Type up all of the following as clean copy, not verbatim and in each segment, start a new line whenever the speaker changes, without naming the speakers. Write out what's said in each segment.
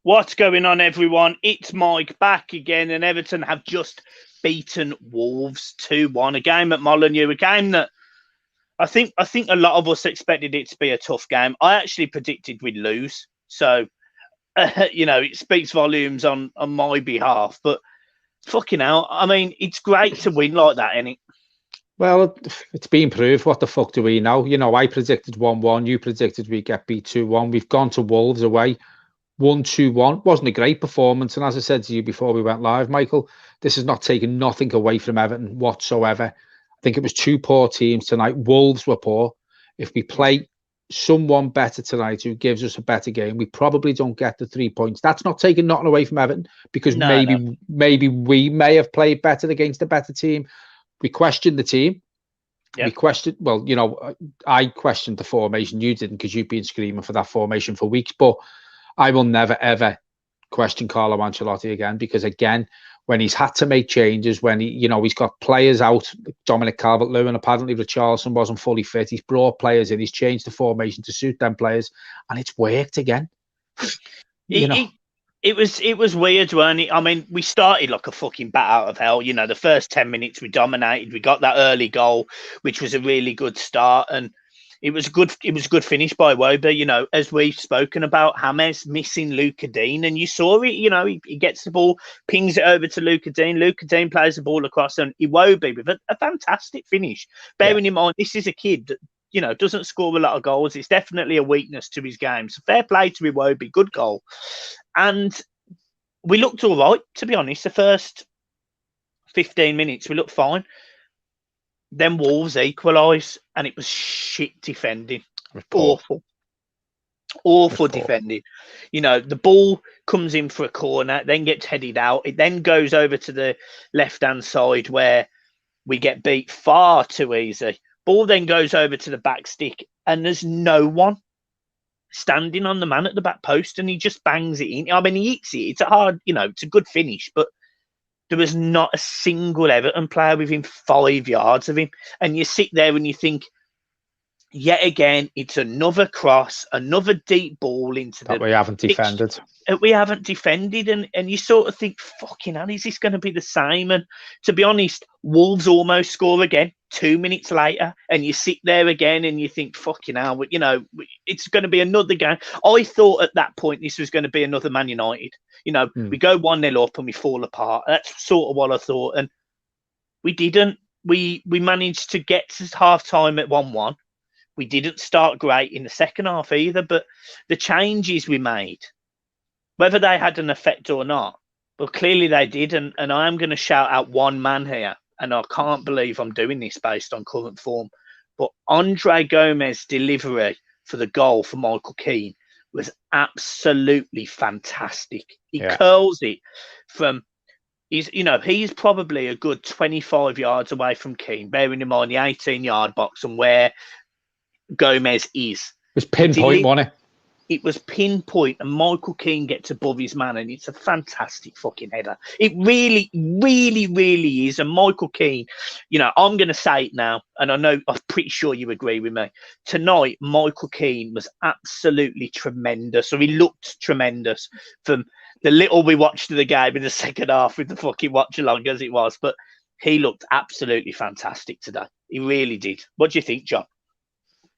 What's going on, everyone? It's Mike back again, and Everton have just beaten Wolves 2-1. A game at Molineux, a game that I think a lot of us expected it to be a tough game. I actually predicted we'd lose, so it speaks volumes on my behalf. But fucking hell, I mean, it's great to win like that, isn't it?
Well, it's been proved. What the fuck do we know? I predicted 1-1. You predicted we get beat 2-1. We've gone to Wolves away. 1-2-1 wasn't a great performance, and as I said to you before we went live, Michael, this is not taking nothing away from Everton whatsoever. I think it was two poor teams tonight. Wolves were poor. If we play someone better tonight who gives us a better game, we probably don't get the 3 points. That's not taking nothing away from Everton, because maybe we may have played better against a better team. We questioned the team. Yep. We questioned, I questioned the formation. You didn't, because you've been screaming for that formation for weeks, but I will never, ever question Carlo Ancelotti again, because, again, when he's had to make changes, when he's got players out, Dominic Calvert-Lewin, apparently Richarlison wasn't fully fit, he's brought players in, he's changed the formation to suit them players, and it's worked again.
It was weird, weren't it? I mean, we started like a fucking bat out of hell. The first 10 minutes we dominated. We got that early goal, which was a really good start, and it was a good finish by Iwobi. As we've spoken about, James missing Lucas Digne, and you saw it. He gets the ball, pings it over to Lucas Digne. Lucas Digne plays the ball across, and Iwobi with a fantastic finish. Bearing in mind, this is a kid that doesn't score a lot of goals. It's definitely a weakness to his game. So fair play to Iwobi, good goal. And we looked all right, to be honest. The first 15 minutes, we looked fine. Then Wolves equalised, and it was shit defending. Awful defending. The ball comes in for a corner, then gets headed out. It then goes over to the left-hand side where we get beat far too easy. Ball then goes over to the back stick, and there's no one standing on the man at the back post, and he just bangs it in. I mean, he eats it. It's a hard, it's a good finish, but there was not a single Everton player within 5 yards of him. And you sit there and you think, yet again, it's another cross, another deep ball into
that we haven't defended.
We haven't defended, and you sort of think, fucking hell, is this going to be the same? And to be honest, Wolves almost score again 2 minutes later, and you sit there again and you think, fucking hell, it's going to be another game. I thought at that point this was going to be another Man United. We go 1-0 up and we fall apart. That's sort of what I thought, and we didn't. We managed to get to half time at 1-1. We didn't start great in the second half either, but the changes we made, whether they had an effect or not, but clearly they did. And I am going to shout out one man here, and I can't believe I'm doing this based on current form, but Andre Gomez's delivery for the goal for Michael Keane was absolutely fantastic. He curls it from... He's probably a good 25 yards away from Keane, bearing in mind the 18-yard box and where Gomez is.
It was pinpoint, wasn't it?
It was pinpoint, and Michael Keane gets above his man, and it's a fantastic fucking header. It really, really, really is. And Michael Keane, I'm going to say it now, and I'm pretty sure you agree with me. Tonight, Michael Keane was absolutely tremendous, or he looked tremendous from the little we watched of the game in the second half with the fucking watch-along as it was. But he looked absolutely fantastic today. He really did. What do you think, John?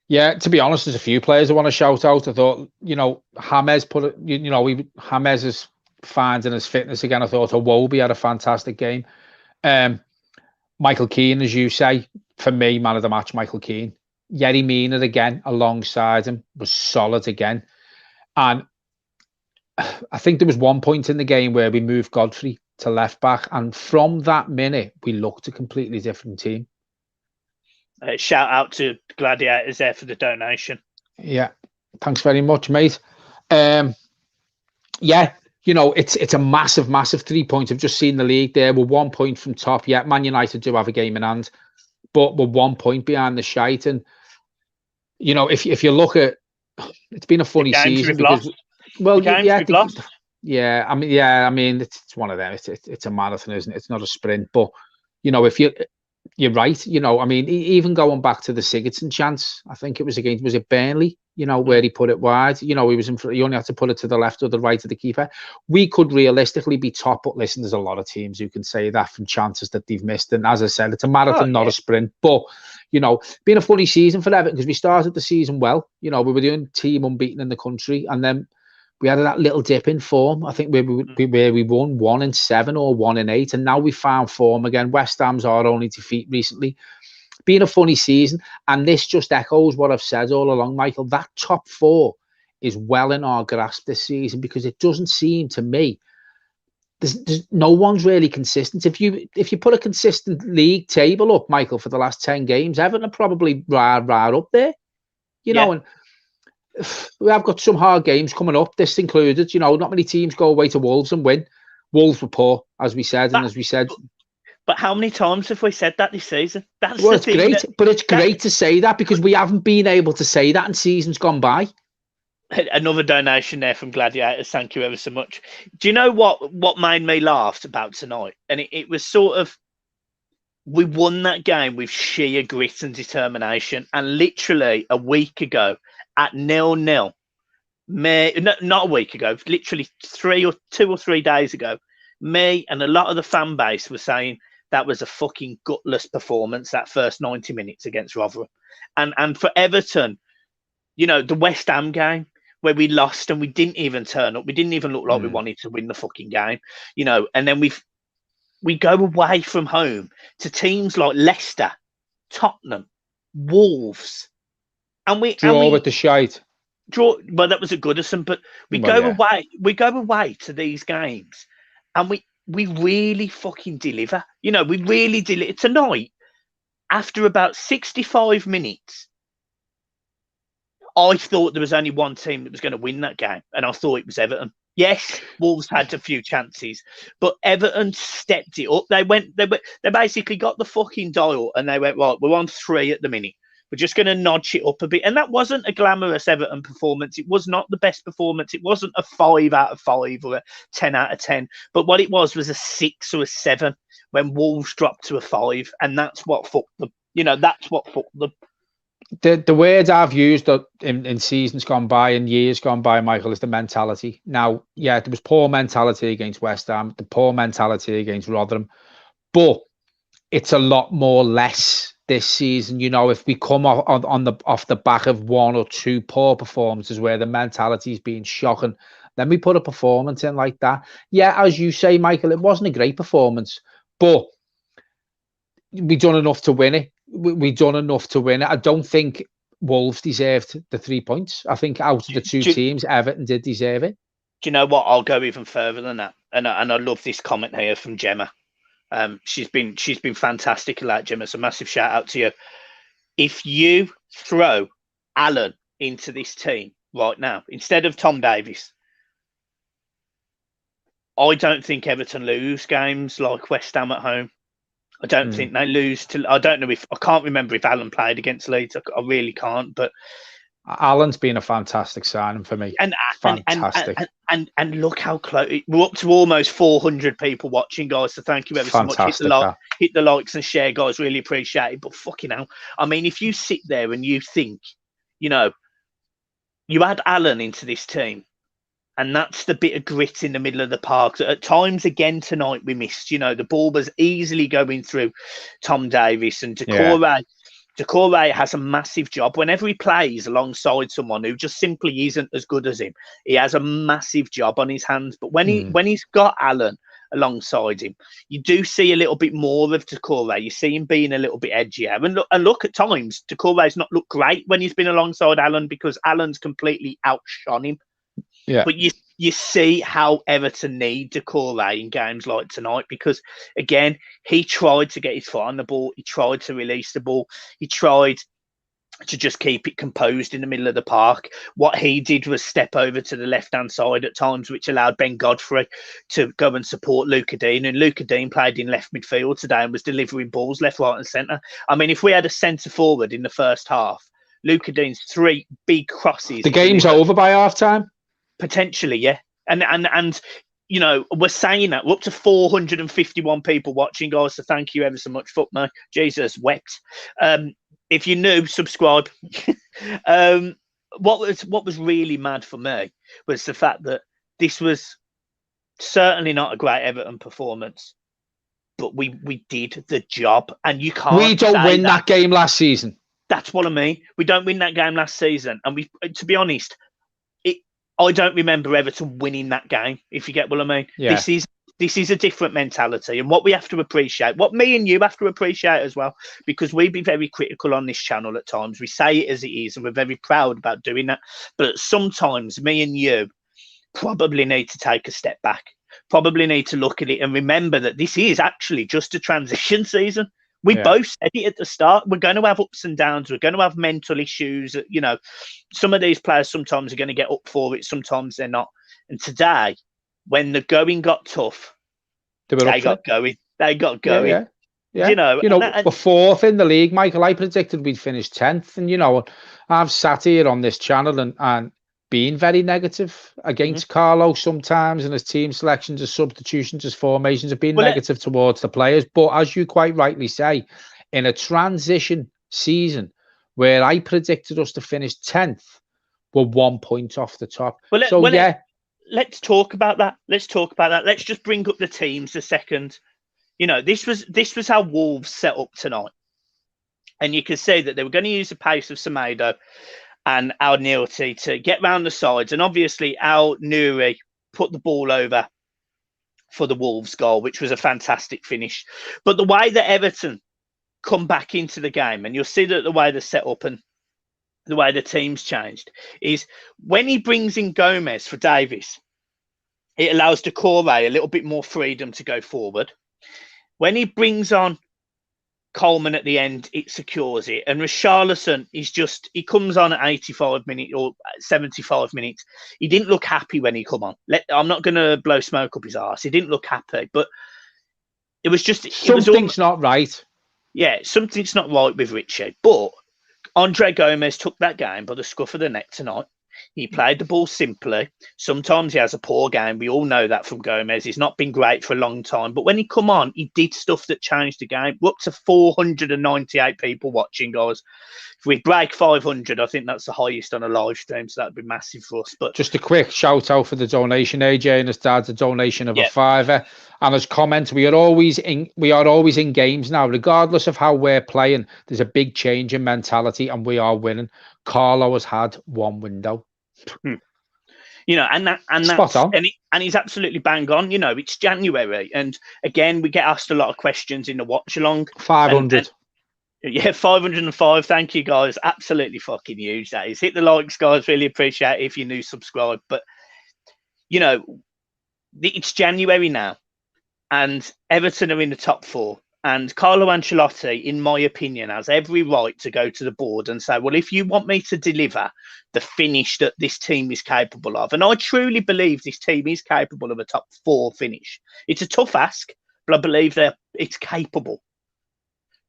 Yeah, to be honest, there's a few players I want to shout out. I thought, James put it, James is finding his fitness again. I thought Iwobi had a fantastic game. Michael Keane, as you say, for me, man of the match, Michael Keane. Yerry Mina again, alongside him, was solid again. And I think there was one point in the game where we moved Godfrey to left back. And from that minute, we looked a completely different team.
Shout out to Gladiators there for the donation.
Yeah, thanks very much, mate. It's a massive 3 points. I've just seen the league there. We're 1 point from top. Yeah, Man United do have a game in hand, but we're 1 point behind the shite. And if you look at, it's been a funny season because I mean, it's one of them. It's a marathon, isn't it? It's not a sprint. But you're right. I mean, even going back to the Sigurdsson chance, I think it was Burnley where he put it wide. He was he only had to put it to the left or the right of the keeper. We could realistically be top, but listen, there's a lot of teams who can say that from chances that they've missed. And as I said, it's a marathon, not a sprint. But, been a funny season for Everton because we started the season well. We were the only team unbeaten in the country. And then we had that little dip in form. I think where we won 1-7 or 1-8. And now we found form again. West Ham's our only defeat recently. Been a funny season, and this just echoes what I've said all along, Michael. That top four is well in our grasp this season because it doesn't seem to me there's no one's really consistent. If you put a consistent league table up, Michael, for the last 10 games, Everton are probably right up there. And we have got some hard games coming up, this included. Not many teams go away to Wolves and win. Wolves were poor, as we said,
But how many times have we said that this season?
It's great, but it's great to say that because we haven't been able to say that in seasons gone by.
Another donation there from Gladiators. Thank you ever so much. Do you know what made me laugh about tonight? And it was sort of, we won that game with sheer grit and determination. And literally a week ago at 0-0, not a week ago, literally 2 or 3 days ago, me and a lot of the fan base were saying that was a fucking gutless performance, that first 90 minutes against Rotherham. And for Everton, the West Ham game where we lost and we didn't even turn up. We didn't even look like we wanted to win the fucking game, and then we go away from home to teams like Leicester, Tottenham, Wolves. And we
draw with the shite.
Well, that was a Goodison, but we go away to these games and we really fucking deliver. We really deliver. Tonight, after about 65 minutes, I thought there was only one team that was going to win that game, and I thought it was Everton. Yes, Wolves had a few chances, but Everton stepped it up. They basically got the fucking dial, and they went, right, we're on 3 at the minute. We're just going to notch it up a bit. And that wasn't a glamorous Everton performance. It was not the best performance. It wasn't a 5 out of 5 or a 10 out of 10. But what it was a 6 or a 7 when Wolves dropped to a 5. And that's what fucked them. That's what fucked them.
The words I've used in seasons gone by and years gone by, Michael, is the mentality. Now, yeah, there was poor mentality against West Ham, the poor mentality against Rotherham, but it's a lot more less this season. If we come off the back of 1 or 2 poor performances where the mentality's been shocking, then we put a performance in like that. Yeah, as you say, Michael, it wasn't a great performance, but we done enough to win it. We done enough to win it. I don't think Wolves deserved the 3 points. I think out of the two teams, Everton did deserve it.
Do you know what? I'll go even further than that. And I love this comment here from Gemma. She's been fantastic at that, Gemma. So massive shout out to you. If you throw Alan into this team right now instead of Tom Davies, I don't think Everton lose games like West Ham at home. I don't think they lose to. I don't know I can't remember if Alan played against Leeds. I really can't. But
Alan's been a fantastic signing for me. Fantastic.
And look how close we're up to, almost 400 people watching, guys. So thank you ever so much. Hit the likes and share, guys. Really appreciate it. But fucking hell, I mean, if you sit there and you think, you add Alan into this team. And that's the bit of grit in the middle of the park. At times, again, tonight we missed. The ball was easily going through Tom Davies, and Decore has a massive job. Whenever he plays alongside someone who just simply isn't as good as him, he has a massive job on his hands. But when he's got Alan alongside him, you do see a little bit more of Decore. You see him being a little bit edgier. And look at times, Decore's not looked great when he's been alongside Alan because Alan's completely outshone him.
Yeah.
But you see how Everton need Decore in games like tonight because, again, he tried to get his foot on the ball. He tried to release the ball. He tried to just keep it composed in the middle of the park. What he did was step over to the left-hand side at times, which allowed Ben Godfrey to go and support Luca Dean. And Luca Dean played in left midfield today and was delivering balls left, right and centre. I mean, if we had a centre-forward in the first half, Luca Dean's 3 big crosses.
The game's over by half-time?
Potentially, yeah. And we're saying that we're up to 451 people watching, guys. So thank you ever so much. Fuck me, Jesus wept. If you're new, subscribe. what was really mad for me was the fact that this was certainly not a great Everton performance, but we did the job, and you can't.
We don't win that game last season.
That's what I mean. We don't win that game last season, and to be honest, I don't remember Everton winning that game. If you get what I mean,
yeah.
This is a different mentality, and what we have to appreciate, what me and you have to appreciate as well, because we be very critical on this channel at times. We say it as it is, and we're very proud about doing that. But sometimes me and you probably need to take a step back, probably need to look at it and remember that this is actually just a transition season. We both said it at the start. We're going to have ups and downs. We're going to have mental issues. You know, some of these players sometimes are going to get up for it. Sometimes they're not. And today, when the going got tough, they got going. They got going.
Yeah.
You know,
we're fourth in the league, Michael. I predicted we'd finish 10th. And, you know, I've sat here on this channel and been very negative against Carlo sometimes, and his team selections, his substitutions, his formations have been negative towards the players. But as you quite rightly say, in a transition season where I predicted us to finish 10th, we're 1 point off the top. Let's
talk about that. Let's just bring up the teams a second. You know, this was how Wolves set up tonight. And you can see that they were going to use the pace of Semedo and Al Nilti to get round the sides. And obviously, Al Nuri put the ball over for the Wolves goal, which was a fantastic finish. But the way that Everton come back into the game, and you'll see that the way they're set up and the way the team's changed, is when he brings in Gomez for Davies, it allows Decore a little bit more freedom to go forward. When he brings on Coleman at the end, it secures it. And Richarlison he comes on at 85 minutes or 75 minutes. He didn't look happy when he come on. I'm not going to blow smoke up his arse. He didn't look happy, but it was just...
Something's not right.
Yeah, something's not right with Richie. But Andre Gomez took that game by the scruff of the neck tonight. He played the ball simply. Sometimes he has a poor game. We all know that from Gomez. He's not been great for a long time. But when he come on, he did stuff that changed the game. We're up to 498 people watching, guys. If we break 500, I think that's the highest on a live stream. So that'd be massive for us. But
just a quick shout out for the donation, AJ, and his dad's a donation of a £5. And his comment, we are always in games now, regardless of how we're playing. There's a big change in mentality, and we are winning. Carlo has had one window.
You know, and that's and he's absolutely bang on. You know, it's January, and again, we get asked a lot of questions in the watch along.
500.
Yeah, 505. Thank you, guys. Absolutely fucking huge. That is. Hit the likes, guys. Really appreciate it if you're new, subscribe. But you know, it's January now, and Everton are in the top four. And Carlo Ancelotti, in my opinion, has every right to go to the board and say, well, if you want me to deliver the finish that this team is capable of, and I truly believe this team is capable of a top four finish. It's a tough ask, but I believe it's capable.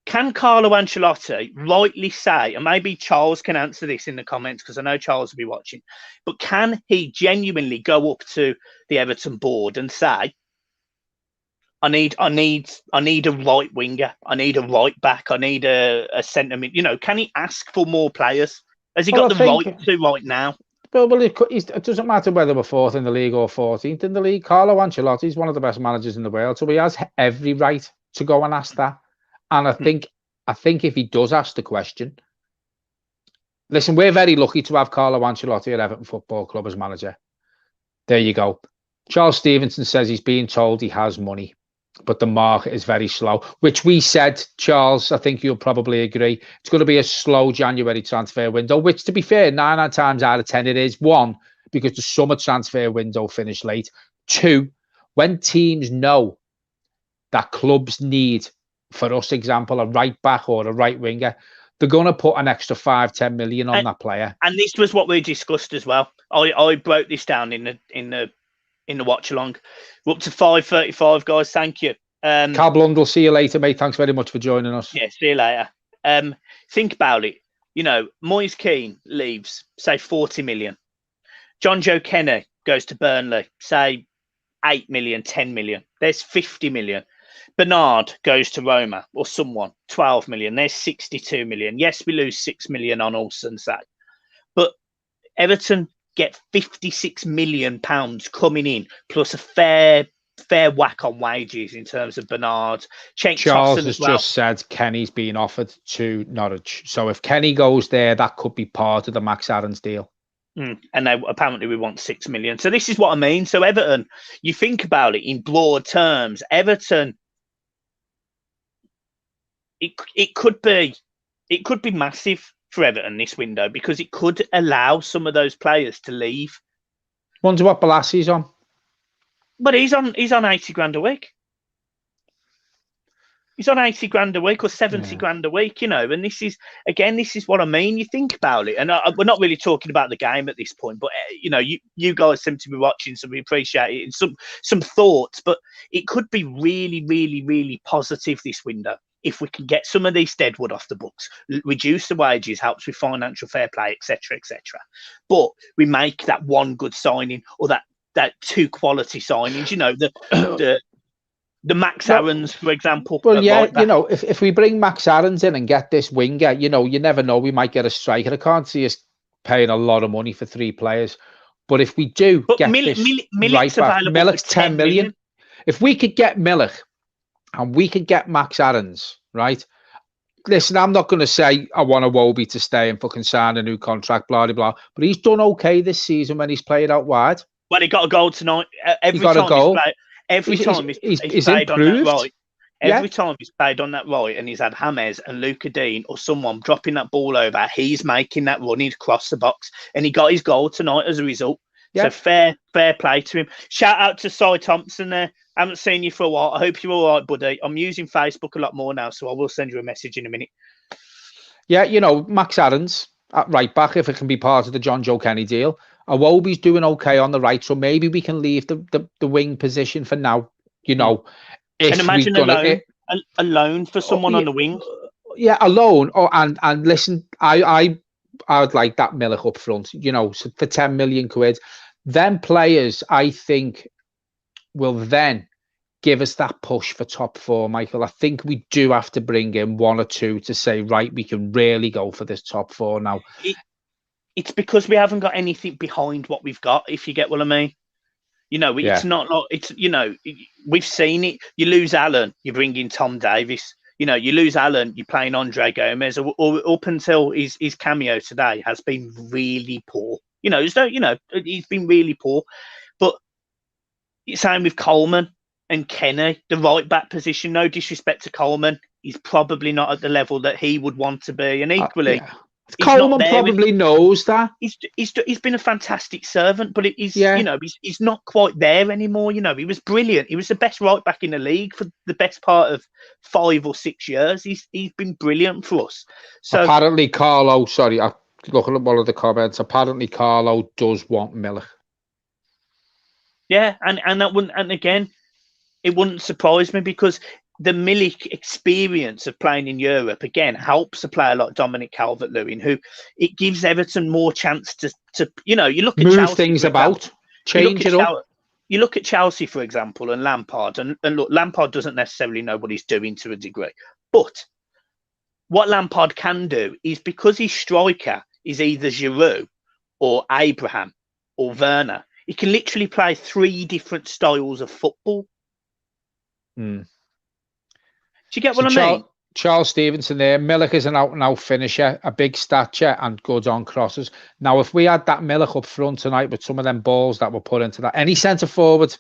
Can Carlo Ancelotti rightly say, and maybe Charles can answer this in the comments because I know Charles will be watching, but can he genuinely go up to the Everton board and say, I need a right winger. I need a right back. I need a centre mid. You know, can he ask for more players? Has he got the right to right now?
Well, it doesn't matter whether we're fourth in the league or 14th in the league. Carlo Ancelotti is one of the best managers in the world, so he has every right to go and ask that. And I think if he does ask the question, listen, we're very lucky to have Carlo Ancelotti at Everton Football Club as manager. There you go. Charles Stevenson says he's being told he has money, but the market is very slow, which we said, Charles, I think you'll probably agree. It's going to be a slow January transfer window, which, to be fair, 9 times out of 10 it is. 1, because the summer transfer window finished late. 2, when teams know that clubs need, for us, example, a right back or a right winger, they're going to put an extra 5-10 million on that player. And
this was what we discussed as well. I broke this down in the watch along. We're up to 5:35, guys. Thank you.
Cal Blundell, see you later, mate. Thanks very much for joining us.
Yeah, see you later. Think about it. You know, Moise Kean leaves, say 40 million. John Joe Kenny goes to Burnley, say 8 million, 10 million. There's 50 million. Bernard goes to Roma or someone, 12 million. There's 62 million. Yes, we lose 6 million on Olsen, say. But Everton get £56 million coming in, plus a fair whack on wages in terms of Bernard.
Charles has just said Kenny's being offered to Norwich. So if Kenny goes there, that could be part of the Max Aarons deal.
And apparently we want 6 million. So this is what I mean. So Everton, you think about it in broad terms, Everton, it could be massive for Everton this window, because it could allow some of those players to leave.
Wonder what Bolassi's on.
But he's on 80 grand a week. He's on 80 grand a week or 70 grand a week, you know. And this is what I mean. You think about it, and we're not really talking about the game at this point, but you know, you guys seem to be watching, so we appreciate it. And some thoughts, but it could be really, really, really positive this window if we can get some of these deadwood off the books, reduce the wages, helps with financial fair play, etc., etc. But we make that one good signing, or that two quality signings, you know, the Max Aarons, for example.
Well, yeah, you know, if we bring Max Aarons in and get this winger, you know, you never know, we might get a striker. I can't see us paying a lot of money for 3 players. But if we do get this right back, Miller's 10 million. If we could get Miller and we could get Max Aarons, right? Listen, I'm not going to say I want a Wobie to stay and fucking sign a new contract, blah, blah, blah. But he's done okay this season when he's played out wide.
Well, he got a goal tonight. Every time he's played on that right. Every time he's played on that right, and he's had James and Luca Dean or someone dropping that ball over, he's making that running across the box, and he got his goal tonight as a result. Yeah. So fair play to him. Shout out to Cy Thompson there. I haven't seen you for a while. I hope you're all right, buddy. I'm using Facebook a lot more now, so I will send you a message in a minute.
Yeah, you know, Max Aarons at right back, if it can be part of the John Joe Kenny deal. Iwobi's doing okay on the right, so maybe we can leave the wing position for now. You know,
and imagine a loan for someone on the wing.
Yeah, a loan. Oh, and listen, I would like that Miller up front. You know, so for 10 million quid, then players I think will then give us that push for top 4, Michael. I think we do have to bring in 1 or 2 to say, right, we can really go for this top 4 now.
It's because we haven't got anything behind what we've got, if you get what I mean. You know, it's not like, it's, you know, we've seen it. You lose Allen, you bring in Tom Davis. You know, you lose Allen, you're playing Andre Gomez, or up until his cameo today has been really poor. You know, he's been really poor. But same with Coleman and Kenny, the right back position. No disrespect to Coleman, he's probably not at the level that he would want to be. And equally,
Coleman probably knows that.
He's been a fantastic servant, but you know, he's not quite there anymore. You know, he was brilliant. He was the best right back in the league for the best part of 5 or 6 years. He's been brilliant for us. So
apparently, Carlo. Sorry, I'm looking at one of the comments. Apparently, Carlo does want Miller.
Yeah, and that wouldn't. And again, it wouldn't surprise me, because the Milik experience of playing in Europe again helps a player like Dominic Calvert-Lewin, who it gives Everton more chance to you know, you look at
move
Chelsea,
things about, change it up.
You look at Chelsea, for example, and Lampard, and look, Lampard doesn't necessarily know what he's doing to a degree, but what Lampard can do is, because his striker is either Giroud or Abraham or Werner, he can literally play 3 different styles of football. Do you get what I mean?
Charles Stevenson there. Millik is an out-and-out finisher, a big stature and good on crosses. Now, if we had that Millik up front tonight with some of them balls that were put into that, any centre forward,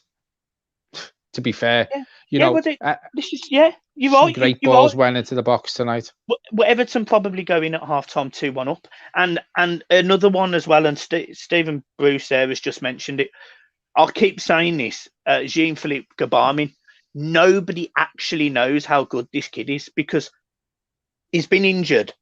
to be fair, you know,
this is you're right.
Great balls went into the box tonight.
Well, Everton probably going at half-time 2-1 up, and another one as well. And Stephen Bruce there has just mentioned it. I'll keep saying this. Jean-Philippe Gbamin. Nobody actually knows how good this kid is, because he's been injured,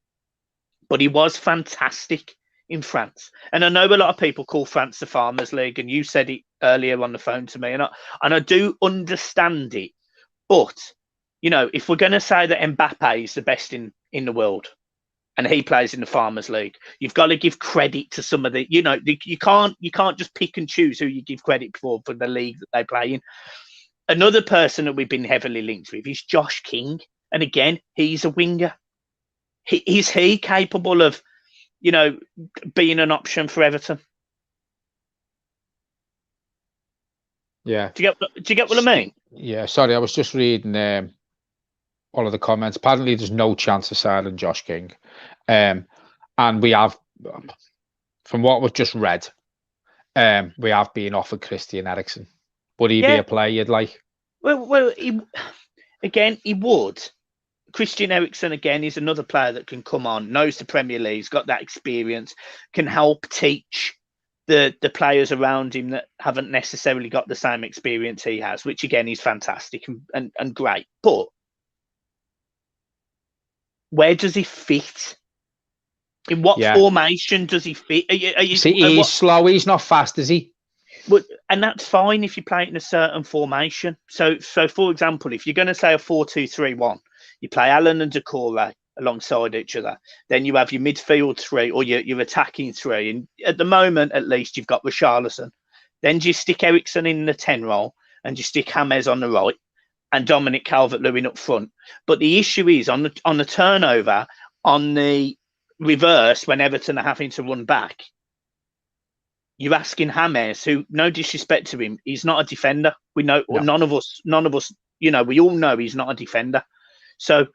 but he was fantastic in France. And I know a lot of people call France the Farmers League, and you said it earlier on the phone to me, and I do understand it. But, you know, if we're going to say that Mbappe is the best in the world, and he plays in the Farmers League, you've got to give credit to some of the, you know, you can't just pick and choose who you give credit for the league that they play in. Another person that we've been heavily linked with is Josh King. And again, he's a winger. Is he capable of, being an option for Everton.
Yeah.
Do you get what I mean?
Yeah. Sorry, I was just reading all of the comments. Apparently, there's no chance of signing Josh King, and we have, from what we've just read, we have been offered Christian Eriksen. Would he be a player you'd like?
Well, he would. Christian Eriksen, again, is another player that can come on, knows the Premier League, has got that experience, can help teach the players around him that haven't necessarily got the same experience he has, which, again, is fantastic and great. But where does he fit? In what formation does he fit?
He's slow. He's not fast, is he?
And that's fine if you play it in a certain formation. So for example, if you're going to say a 4-2-3-1, you play Allen and Decore alongside each other. Then you have your midfield three or your attacking three. And at the moment, at least, you've got Richarlison. Then you stick Eriksen in the 10 role and you stick James on the right and Dominic Calvert-Lewin up front. But the issue is on the turnover, on the reverse, when Everton are having to run back, you're asking James, who, no disrespect to him, he's not a defender. We know, none of us, we all know he's not a defender. So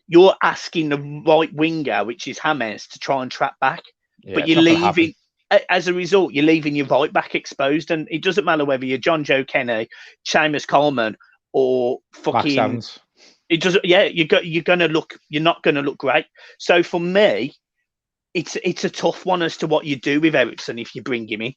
you're asking the right winger, which is James, to try and trap back. But you're leaving, as a result, you're leaving your right back exposed. And it doesn't matter whether you're John Joe Kenny, Seamus Coleman, or fucking
Max Evans.
It doesn't. Yeah, you're not gonna look great. So for me, it's a tough one as to what you do with Eriksen if you bring him in.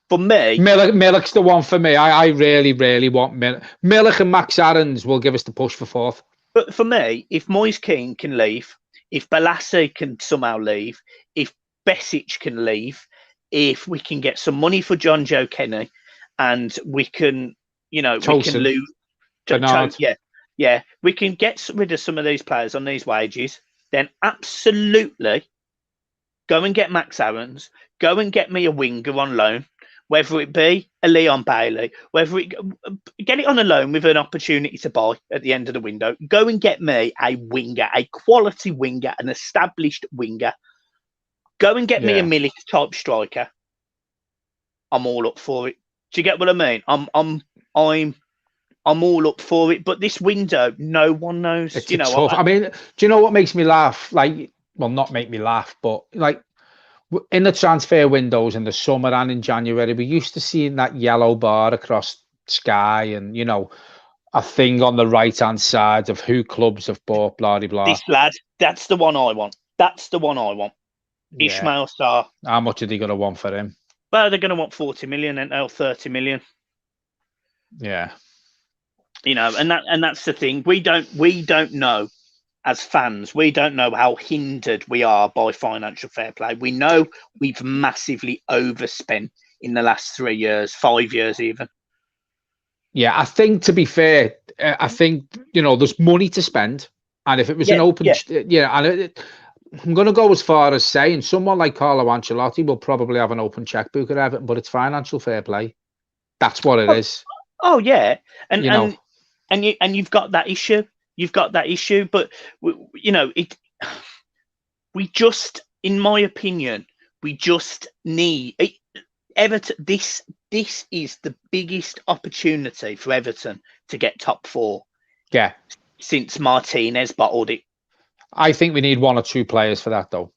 For me,
Milik's the one for me. I really, really want Milik. Milik and Max Aarons will give us the push for fourth.
But for me, if Moise Kean can leave, if Balassi can somehow leave, if Besic can leave, if we can get some money for John Joe Kenny, and we can, we can lose. We can get rid of some of these players on these wages. Then absolutely go and get Max Aarons, go and get me a winger on loan, whether it be a Leon Bailey, get it on a loan with an opportunity to buy at the end of the window. Go and get me a winger, a quality winger, an established winger. Go and get me a Milik type striker. I'm all up for it. Do you get what I mean? I'm all up for it, but this window, no one knows.
It's tough. I mean, do you know what makes me laugh? Not make me laugh, but in the transfer windows in the summer and in January, we used to see that yellow bar across Sky, and a thing on the right hand side of who clubs have bought, blah blah blah.
This lad, that's the one I want. Ismail Sarr.
How much are they going to want for him?
Well, they're going to want 40 million and 30 million.
Yeah.
And that's the thing. We don't know as fans. We don't know how hindered we are by financial fair play. We know we've massively overspent in the last 3 years, 5 years even.
Yeah, I think, to be fair, there's money to spend, and if it was an open, I'm going to go as far as saying someone like Carlo Ancelotti will probably have an open checkbook at Everton, but it's financial fair play. That's what it is.
Oh yeah, and you've got that issue. But we just, in my opinion, we just need Everton. This is the biggest opportunity for Everton to get top four.
Yeah,
since Martinez bottled it.
I think we need one or two players for that, though.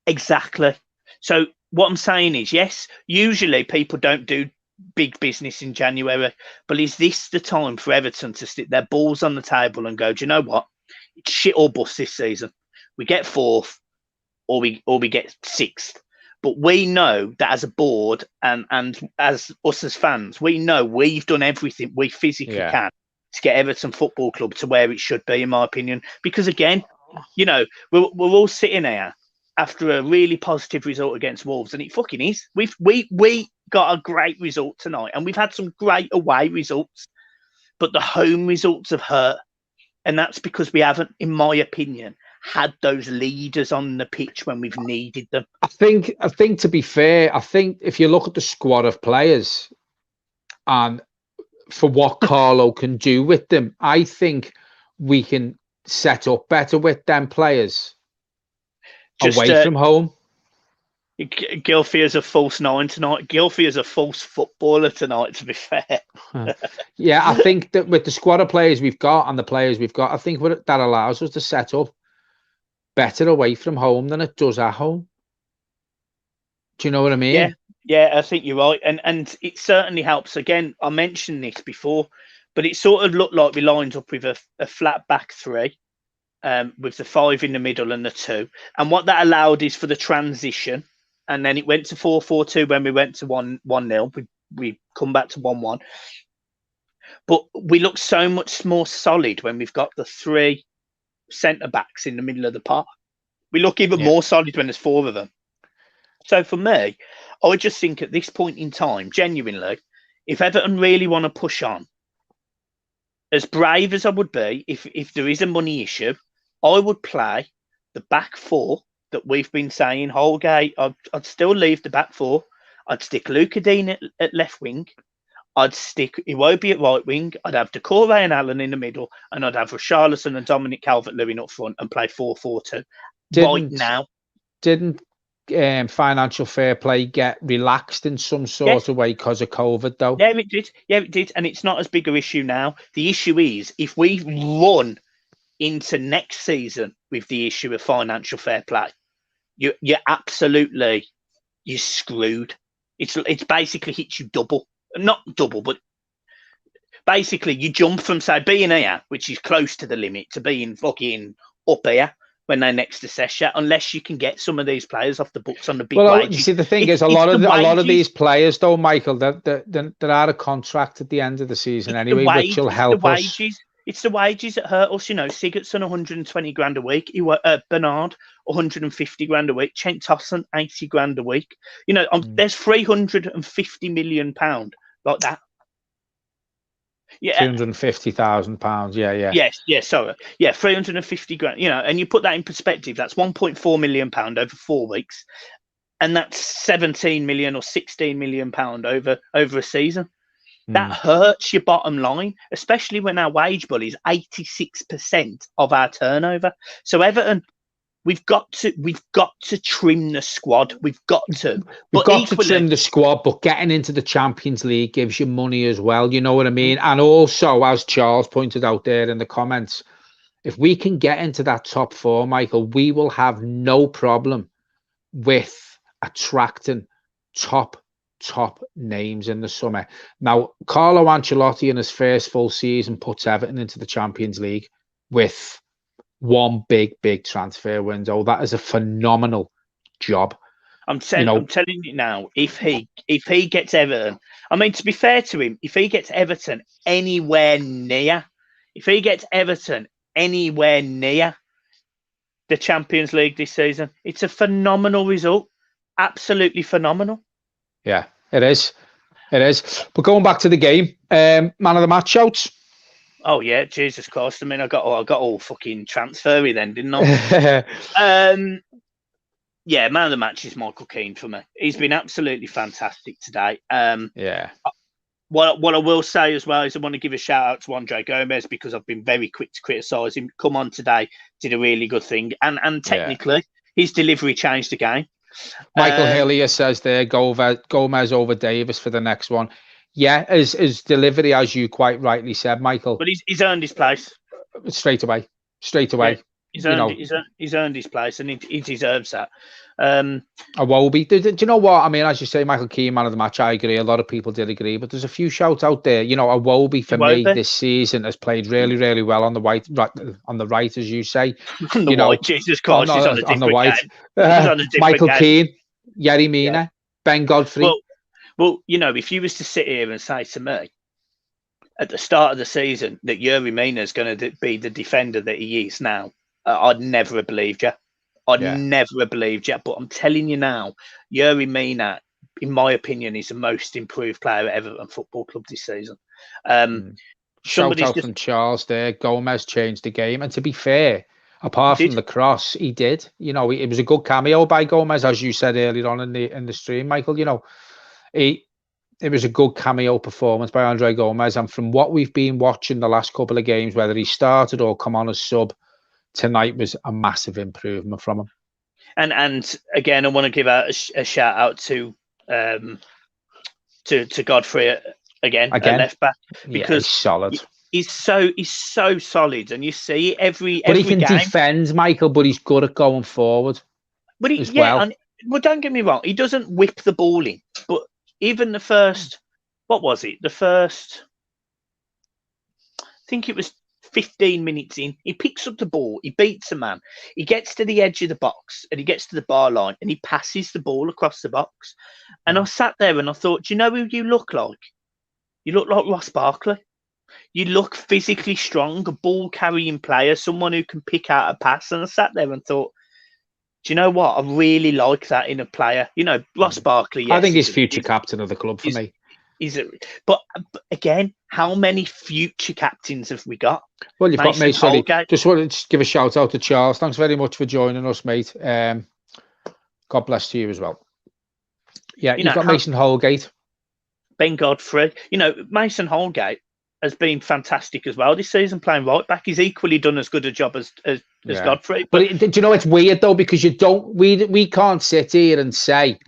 Exactly. So what I'm saying is, yes, usually people don't do big business in January, but is this the time for Everton to stick their balls on the table and go, do you know what? It's shit or bust this season. We get fourth or we get sixth. But we know that as a board and as us as fans, we know we've done everything we physically can to get Everton Football Club to where it should be, in my opinion. Because again, we're all sitting here after a really positive result against Wolves, and it fucking is. We got a great result tonight, and we've had some great away results, but the home results have hurt, and that's because we haven't, in my opinion, had those leaders on the pitch when we've needed them.
I think to be fair, I think if you look at the squad of players and for what Carlo can do with them, I think we can set up better with them players away from home.
Gylfi is a false nine tonight. Gylfi is a false footballer tonight, to be fair.
Yeah, I think that with the squad of players we've got and the players we've got, I think that allows us to set up better away from home than it does at home. Do you know what I mean?
Yeah, I think you're right. And it certainly helps. Again, I mentioned this before, but it sort of looked like we lined up with a flat back three, with the 5 in the middle and the 2. And what that allowed is for the transition. And then it went to 4-4-2 when we went to 1-0. We come back to 1-1. But we look so much more solid when we've got the 3 centre backs in the middle of the park. We look even more solid when there's 4 of them. So for me, I just think at this point in time, genuinely, if Everton really want to push on, as brave as I would be, if there is a money issue, I would play the back 4 that we've been saying, Holgate. I'd still leave the back 4. I'd stick Luca Dean at left wing. I'd stick Iwobi at right wing. I'd have Decore and Allen in the middle, and I'd have Richarlison and Dominic Calvert-Lewin up front and play 4-4-2. Right now,
didn't financial fair play get relaxed in some sort of way because of COVID, though?
Yeah, it did. Yeah, it did, and it's not as big an issue now. The issue is if we run into next season with the issue of financial fair play, you're absolutely screwed. It's basically hits you double. Not double, but basically you jump from, say, being here, which is close to the limit, to being fucking up here when they next assess you, unless you can get some of these players off the books on the big wages.
You see, the thing is, a lot of these players, though, Michael, they're out of contract at the end of the season anyway, which will help us.
It's the wages that hurt us. You know, Sigurdsson 120 grand a week. Bernard 150 grand a week. Cenk Tosun 80 grand a week. You know, there's 350 million pound like that. Yeah,
£250,000. Yeah.
Sorry, 350 grand. You know, and you put that in perspective. That's 1.4 million pound over 4 weeks, and that's 17 million or 16 million pound over a season. That hurts your bottom line, especially when our wage bill is 86% of our turnover. So Everton, we've got to trim the squad. We've got to
trim the squad, but getting into the Champions League gives you money as well. You know what I mean? And also, as Charles pointed out there in the comments, if we can get into that top 4, Michael, we will have no problem with attracting top names in the summer. Now, Carlo Ancelotti in his first full season puts Everton into the Champions League with one big transfer window. That is a phenomenal job.
I'm telling you now, if he gets Everton, I mean, to be fair to him, if he gets Everton anywhere near the Champions League this season, it's a phenomenal result. Absolutely phenomenal.
Yeah, it is. But going back to the game, man of the match shouts.
Oh yeah, Jesus Christ! I mean, I got all fucking transfery then, didn't I? Yeah, man of the match is Michael Keane for me. He's been absolutely fantastic today.
Yeah.
What I will say as well is I want to give a shout out to Andre Gomez, because I've been very quick to criticise him. Come on today, did a really good thing, and technically his delivery changed the game.
Michael Hillier says there, Gomez over Davis for the next one. Yeah, his delivery, as you quite rightly said, Michael.
But he's earned his place.
Straight away.
Yeah, he's earned his place, and he deserves that.
Iwobi. Do you know what? I mean, as you say, Michael Keane, man of the match, I agree. A lot of people did agree, but there's a few shouts out there. You know, Iwobi for me this season has played really, really well on the right, as you say.
Jesus Christ, he's on a different game.
Michael Keane, Yerry Mina, Ben Godfrey.
Well, you know, if you was to sit here and say to me at the start of the season that Yerry Mina is going to be the defender that he is now, I'd never have believed you. Never have believed you. But I'm telling you now, Yerry Mina, in my opinion, is the most improved player at Everton Football Club this season.
Shout out from Charles there. Gomez changed the game. And to be fair, apart from the cross, he did. You know, it was a good cameo by Gomez, as you said earlier on in the stream, Michael. You know, it was a good cameo performance by Andre Gomez. And from what we've been watching the last couple of games, whether he started or come on as sub, tonight was a massive improvement from him.
And again, I want to give out a shout out to Godfrey again, a left back, because
he's solid.
He's so solid, and you see every
he can
game.
defend, Michael, but he's good at going forward.
But well, don't get me wrong, he doesn't whip the ball in. But even the first, what was it? The first, I think it was 15 minutes in, he picks up the ball, he beats a man, he gets to the edge of the box, and he gets to the bar line, and he passes the ball across the box. And I sat there and I thought, do you know who you look like? You look like Ross Barkley. You look physically strong, a ball-carrying player, someone who can pick out a pass. And I sat there and thought, do you know what? I really like that in a player. You know, Ross Barkley. Yes,
I think he's future captain of the club for me.
But again, how many future captains have we got?
Well, you've got Mason Holgate. Just wanted to give a shout out to Charles. Thanks very much for joining us, mate. God bless you as well. Yeah, you've got Mason Holgate.
Ben Godfrey. You know, Mason Holgate has been fantastic as well this season, playing right back. He's equally done as good a job as Godfrey.
But do you know, it's weird though, because we can't sit here and say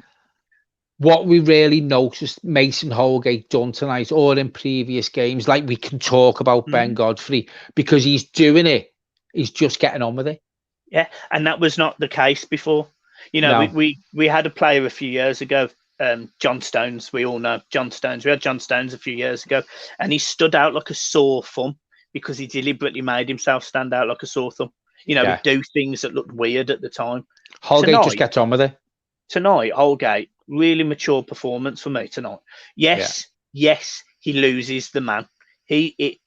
what we really noticed Mason Holgate done tonight or in previous games. Like, we can talk about Ben Godfrey because he's doing it. He's just getting on with it.
Yeah, and that was not the case before. You know, we had a player a few years ago, John Stones. We all know John Stones. We had John Stones a few years ago, and he stood out like a sore thumb because he deliberately made himself stand out like a sore thumb. You know, he'd do things that looked weird at the time.
Holgate just gets on with it.
Tonight, Holgate, really mature performance for me tonight. Yes, he loses the man.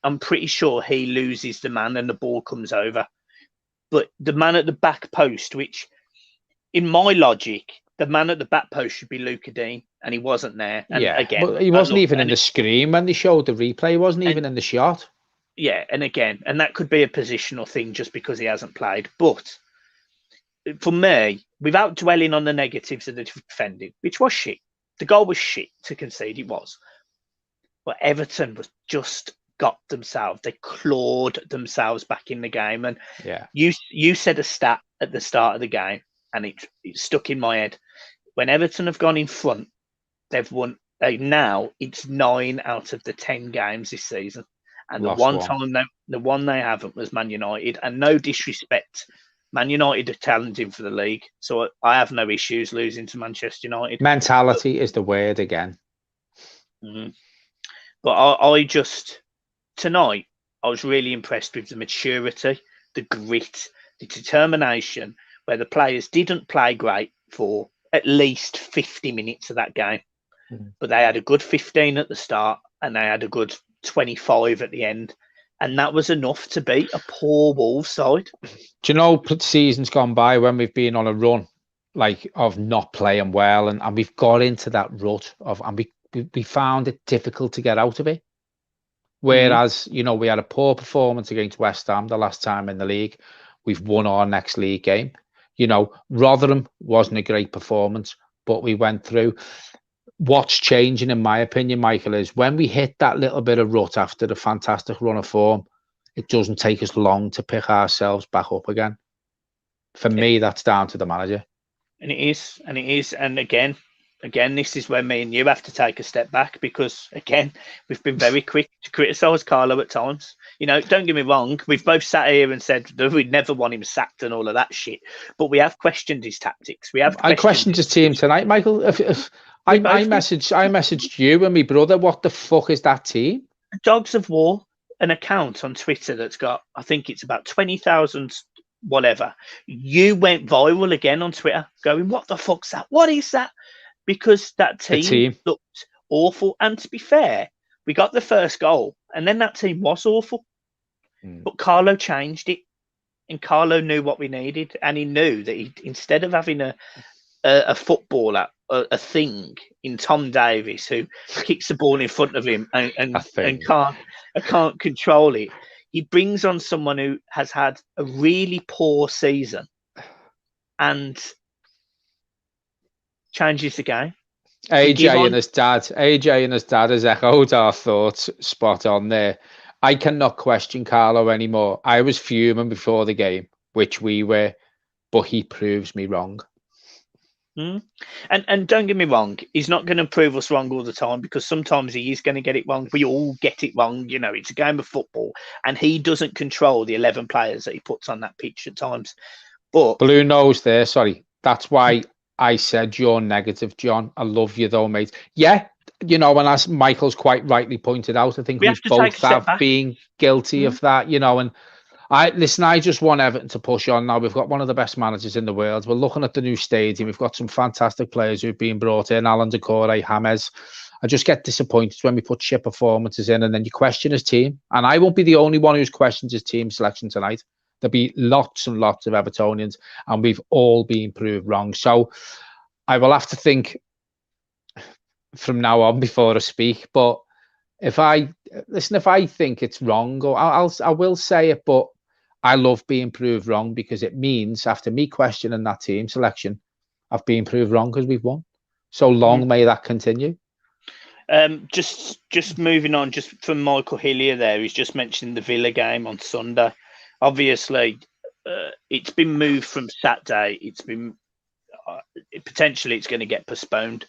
I'm pretty sure he loses the man and the ball comes over. But the man at the back post, which in my logic, the man at the back post should be Luca Dean, and he wasn't there. And again,
but he wasn't even in the screen when they showed the replay. He wasn't even in the shot.
Yeah, and that could be a positional thing just because he hasn't played. But for me, without dwelling on the negatives of the defending, which was shit, the goal was shit to concede, it was. But Everton was just got themselves, they clawed themselves back in the game. And you said a stat at the start of the game, and it stuck in my head. When Everton have gone in front, they've won. Now it's 9 out of the 10 games this season, and the one they haven't was Man United. And no disrespect, Man United are challenging for the league, so I have no issues losing to Manchester United.
Mentality is the word again.
But I just, tonight, I was really impressed with the maturity, the grit, the determination, where the players didn't play great for at least 50 minutes of that game. But they had a good 15 at the start, and they had a good 25 at the end. And that was enough to beat a poor Wolves side.
Do you know, seasons gone by when we've been on a run, like, of not playing well, and we've got into that rut of, and we found it difficult to get out of it. Whereas, you know, we had a poor performance against West Ham the last time in the league. We've won our next league game. You know, Rotherham wasn't a great performance, but we went through. What's changing, in my opinion, Michael, is when we hit that little bit of rut after the fantastic run of form, it doesn't take us long to pick ourselves back up again. For me, that's down to the manager. And it is.
And again, this is where me and you have to take a step back, because, again, we've been very quick to criticise Carlo at times. You know, don't get me wrong, we've both sat here and said that we'd never want him sacked and all of that shit, but we have questioned his tactics. I
questioned his team tonight, Michael. I messaged you and my brother, what the fuck is that team?
Dogs of War, an account on Twitter that's got, I think it's about 20,000 whatever. You went viral again on Twitter going, what the fuck's that? What is that? Because that team looked awful. And to be fair, we got the first goal, and then that team was awful. But Carlo changed it, and Carlo knew what we needed, and he knew that instead of having a footballer, a thing in Tom Davies who kicks the ball in front of him and can't control it, he brings on someone who has had a really poor season and changes the game.
AJ and his dad has echoed our thoughts spot on there. I cannot question Carlo anymore. I was fuming before the game, which we were, but he proves me wrong.
Mm. And don't get me wrong, he's not going to prove us wrong all the time, because sometimes he is going to get it wrong. We all get it wrong. You know, it's a game of football, and he doesn't control the 11 players that he puts on that pitch at times. But
Blue nose there, sorry. That's why I said you're negative, John. I love you though, mate. Yeah, you know, and as Michael's quite rightly pointed out, I think
we
we
have to
both
take a step
have
back.
been guilty of that, you know, and I just want Everton to push on now. We've got one of the best managers in the world. We're looking at the new stadium. We've got some fantastic players who've been brought in, Alan Decore, James. I just get disappointed when we put shit performances in and then you question his team. And I won't be the only one who's questioned his team selection tonight. There'll be lots and lots of Evertonians, and we've all been proved wrong. So I will have to think from now on before I speak. But if I think it's wrong, or I will say it, but I love being proved wrong, because it means after me questioning that team selection, I've been proved wrong because we've won. So long may that continue.
Just moving on, just from Michael Hillier there, he's just mentioned the Villa game on Sunday. Obviously, it's been moved from Saturday. It's been potentially it's going to get postponed.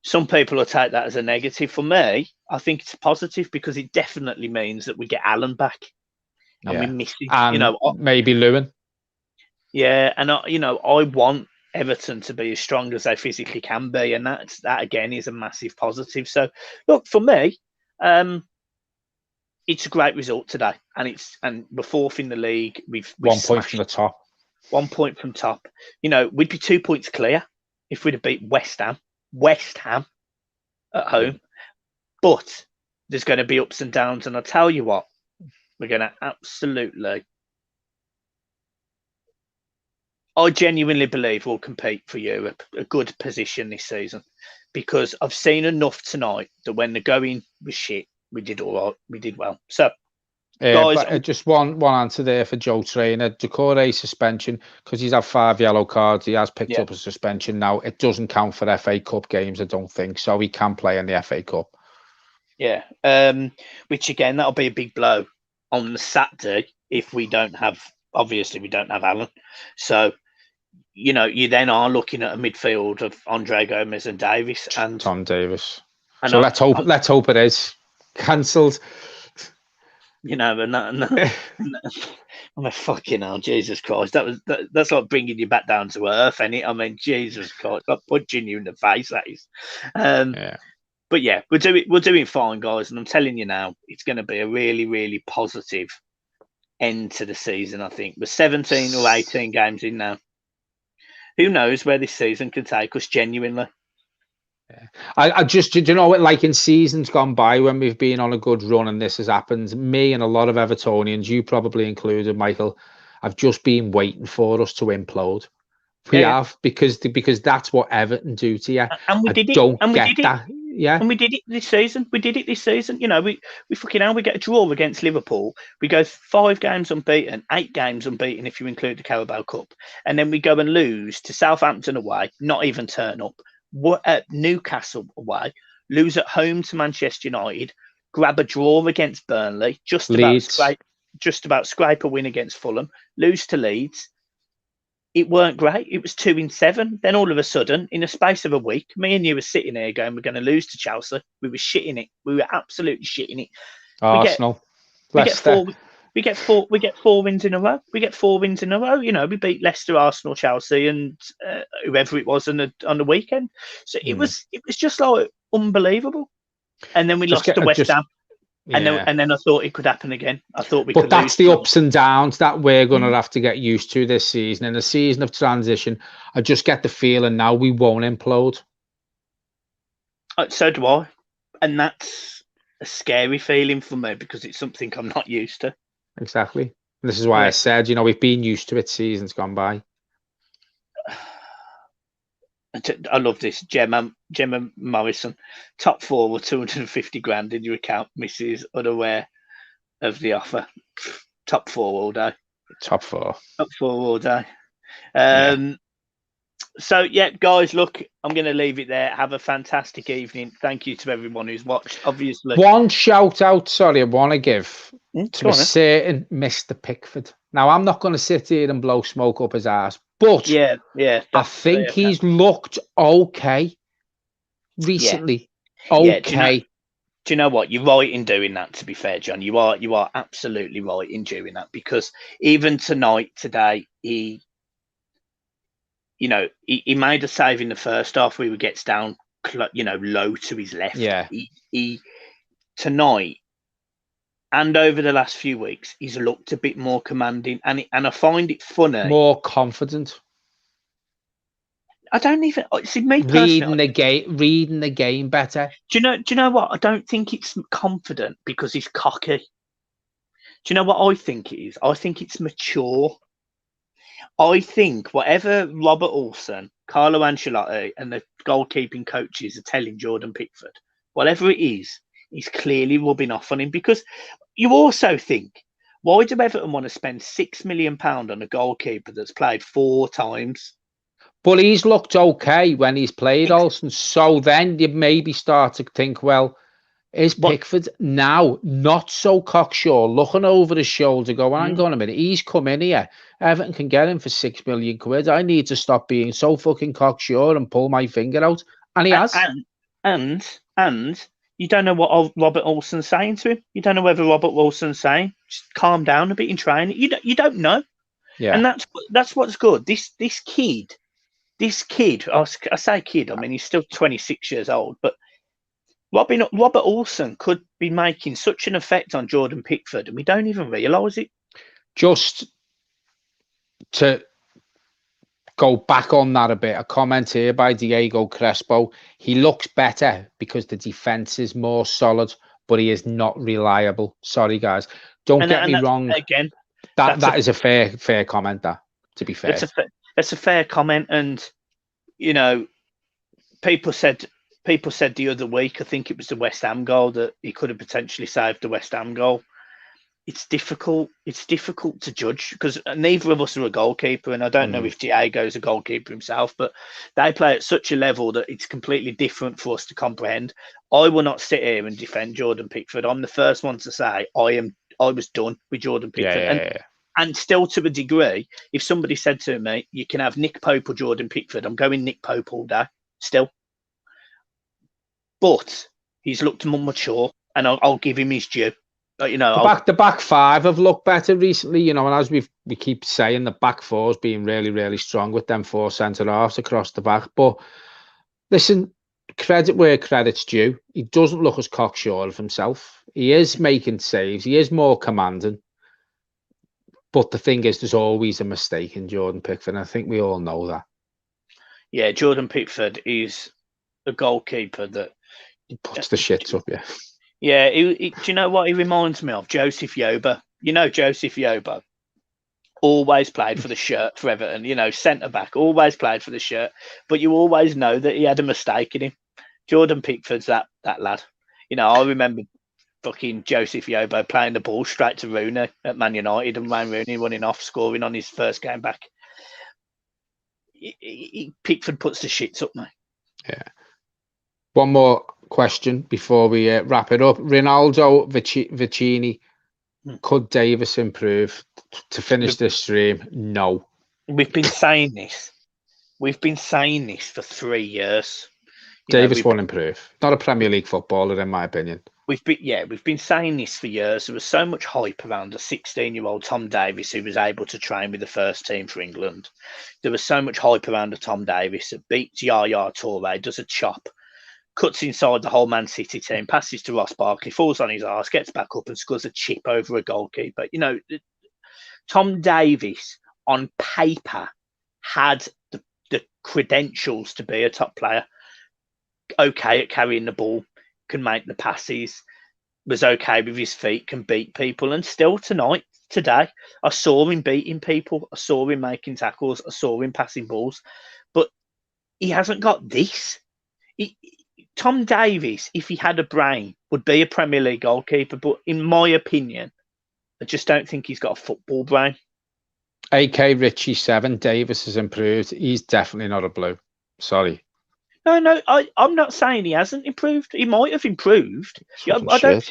Some people will take that as a negative. For me, I think it's positive, because it definitely means that we get Alan back. And we miss him.
And,
you know,
maybe Lewin.
Yeah, and I want Everton to be as strong as they physically can be, and that again is a massive positive. So, look, for me, it's a great result today, and we're fourth in the league. We've
1 point from the top.
1 point from top. You know, we'd be 2 points clear if we'd have beat West Ham at home. But there's going to be ups and downs, and I'll tell you what. We're going to absolutely, I genuinely believe we'll compete for Europe, a good position this season, because I've seen enough tonight that when the going was shit, we did all right, we did well. So, guys,
but just one answer there for Joe Trainer. Decore suspension, because he's had 5 yellow cards. He has picked up a suspension now. It doesn't count for FA Cup games, I don't think, so he can play in the FA Cup.
Yeah, which again, that'll be a big blow on the Saturday if we don't have, obviously we don't have Alan. So, you know, you then are looking at a midfield of Andre Gomez and Davis and
Tom Davis. So let's hope it is cancelled.
You know, and I'm a fucking hell, Jesus Christ. That's like bringing you back down to earth, ain't it? I mean, Jesus Christ, like punching you in the face, that is. But yeah, we're doing fine, guys, and I'm telling you now, it's going to be a really, really positive end to the season. I think we're 17 or 18 games in now. Who knows where this season can take us? Genuinely.
Yeah. I just, you know, like in seasons gone by when we've been on a good run and this has happened, me and a lot of Evertonians, you probably included, Michael, have just been waiting for us to implode. We have, because that's what Everton do to you.
And we did it.
Don't
and we
get
did it.
that. Yeah.
And we did it this season. You know, we fucking hell, we get a draw against Liverpool. We go 5 games unbeaten, 8 games unbeaten if you include the Carabao Cup. And then we go and lose to Southampton away, not even turn up. At Newcastle away, lose at home to Manchester United, grab a draw against Burnley, just about scrape a win against Fulham, lose to Leeds. It weren't great. It was 2-7. Then all of a sudden, in a space of a week, me and you were sitting there going, we're going to lose to Chelsea. We were shitting it. We were absolutely shitting it.
Arsenal.
We get 4 wins in a row. You know, we beat Leicester, Arsenal, Chelsea, and whoever it was on the weekend. So it was just like unbelievable. And then we lost to West Ham. And then I thought it could happen again. I thought we could.
But that's the ups and downs that we're going to have to get used to this season. In a season of transition, I just get the feeling now we won't implode.
So do I. And that's a scary feeling for me, because it's something I'm not used to.
Exactly. This is why I said, you know, we've been used to it seasons gone by.
I love this. Gemma Morrison, top 4 with 250 grand in your account, Mrs. Unaware of the offer. Top 4 all day.
Top 4
all day. So, yeah, guys, look, I'm going to leave it there. Have a fantastic evening. Thank you to everyone who's watched, obviously.
One shout out, I want to give to a certain Mr. Pickford. Now, I'm not going to sit here and blow smoke up his ass, But
yeah,
I think he's looked okay recently.
Yeah.
Okay.
Do you know what? You're right in doing that, to be fair, John. You are absolutely right in doing that, because even today, he made a save in the first half where he gets down, low to his left.
Yeah.
He tonight and over the last few weeks, he's looked a bit more commanding, and I find it funny.
More confident.
I don't even see me personally.
Reading the game better.
Do you know what? I don't think it's confident because he's cocky. Do you know what I think it is? I think it's mature. I think whatever Robert Olsen, Carlo Ancelotti, and the goalkeeping coaches are telling Jordan Pickford, whatever it is, he's clearly rubbing off on him. Because you also think, why do Everton want to spend £6 million on a goalkeeper that's played 4 times?
But he's looked okay when he's played, Olsen. So then you maybe start to think, well, is Pickford now not so cocksure, looking over his shoulder, going, hang on a minute, he's come in here. Everton can get him for £6 million. I need to stop being so fucking cocksure and pull my finger out. And he has.
And you don't know what Robert Olsen's saying to him. You don't know whether Robert Olsen's saying, just calm down a bit in training. You don't know.
Yeah.
And that's what's good. This kid, I say kid, I mean, he's still 26 years old, but Robert Olsen could be making such an effect on Jordan Pickford, and we don't even realise it.
Just to go back on that a bit, a comment here by Diego Crespo. He looks better because the defence is more solid, but he is not reliable. Sorry, guys. Don't get me wrong.
Again,
that is a fair comment, that, to be fair.
It's a fair comment, and, people said the other week, I think it was the West Ham goal, that he could have potentially saved the West Ham goal. It's difficult. It's difficult to judge because neither of us are a goalkeeper, and I don't know if Diego's a goalkeeper himself, but they play at such a level that it's completely different for us to comprehend. I will not sit here and defend Jordan Pickford. I'm the first one to say I was done with Jordan Pickford. And still, to a degree, if somebody said to me, you can have Nick Pope or Jordan Pickford, I'm going Nick Pope all day, still. But he's looked more mature, and I'll give him his due.
The back five have looked better recently, and as we keep saying, the back four's being really, really strong with them 4 centre-halves across the back. But listen, credit where credit's due. He doesn't look as cocksure of himself. He is making saves. He is more commanding. But the thing is, there's always a mistake in Jordan Pickford, and I think we all know that.
Yeah, Jordan Pickford is a goalkeeper that
puts the shit up, yeah.
Yeah, do you know what he reminds me of? Joseph Yoba. Joseph Yoba always played for the shirt for Everton. Centre-back, always played for the shirt. But you always know that he had a mistake in him. Jordan Pickford's that lad. I remember fucking Joseph Yoba playing the ball straight to Rooney at Man United, and Wayne Rooney running off, scoring on his first game back. Pickford puts the shits up, mate.
Yeah. One more question before we wrap it up. Ronaldo, Vicini, could Davis improve? To finish this stream, no.
We've been saying this. For 3 years.
Davis won't improve. Not a Premier League footballer, in my opinion.
We've been saying this for years. There was so much hype around a 16-year-old Tom Davis who was able to train with the first team for England. There was so much hype around a Tom Davis that beats Yaya Toure, does a chop, cuts inside the whole Man City team, passes to Ross Barkley, falls on his arse, gets back up and scores a chip over a goalkeeper. Tom Davis, on paper, had the credentials to be a top player. Okay at carrying the ball, can make the passes, was okay with his feet, can beat people. And still today, I saw him beating people. I saw him making tackles. I saw him passing balls. But he hasn't got this. Tom Davis, if he had a brain, would be a Premier League goalkeeper. But in my opinion, I just don't think he's got a football brain.
AK Richie 7, Davis has improved. He's definitely not a blue. Sorry.
No, I'm not saying he hasn't improved. He might have improved. I don't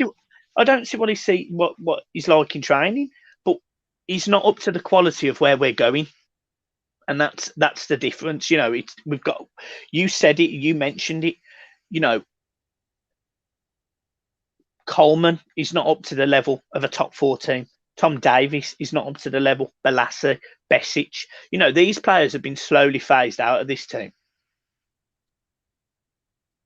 see what he's like in training, but he's not up to the quality of where we're going. And that's the difference. You know, we've got. You said it. You mentioned it. You know, Coleman is not up to the level of a top 4 team. Tom Davies is not up to the level. Balassi, Besic. You know, these players have been slowly phased out of this team.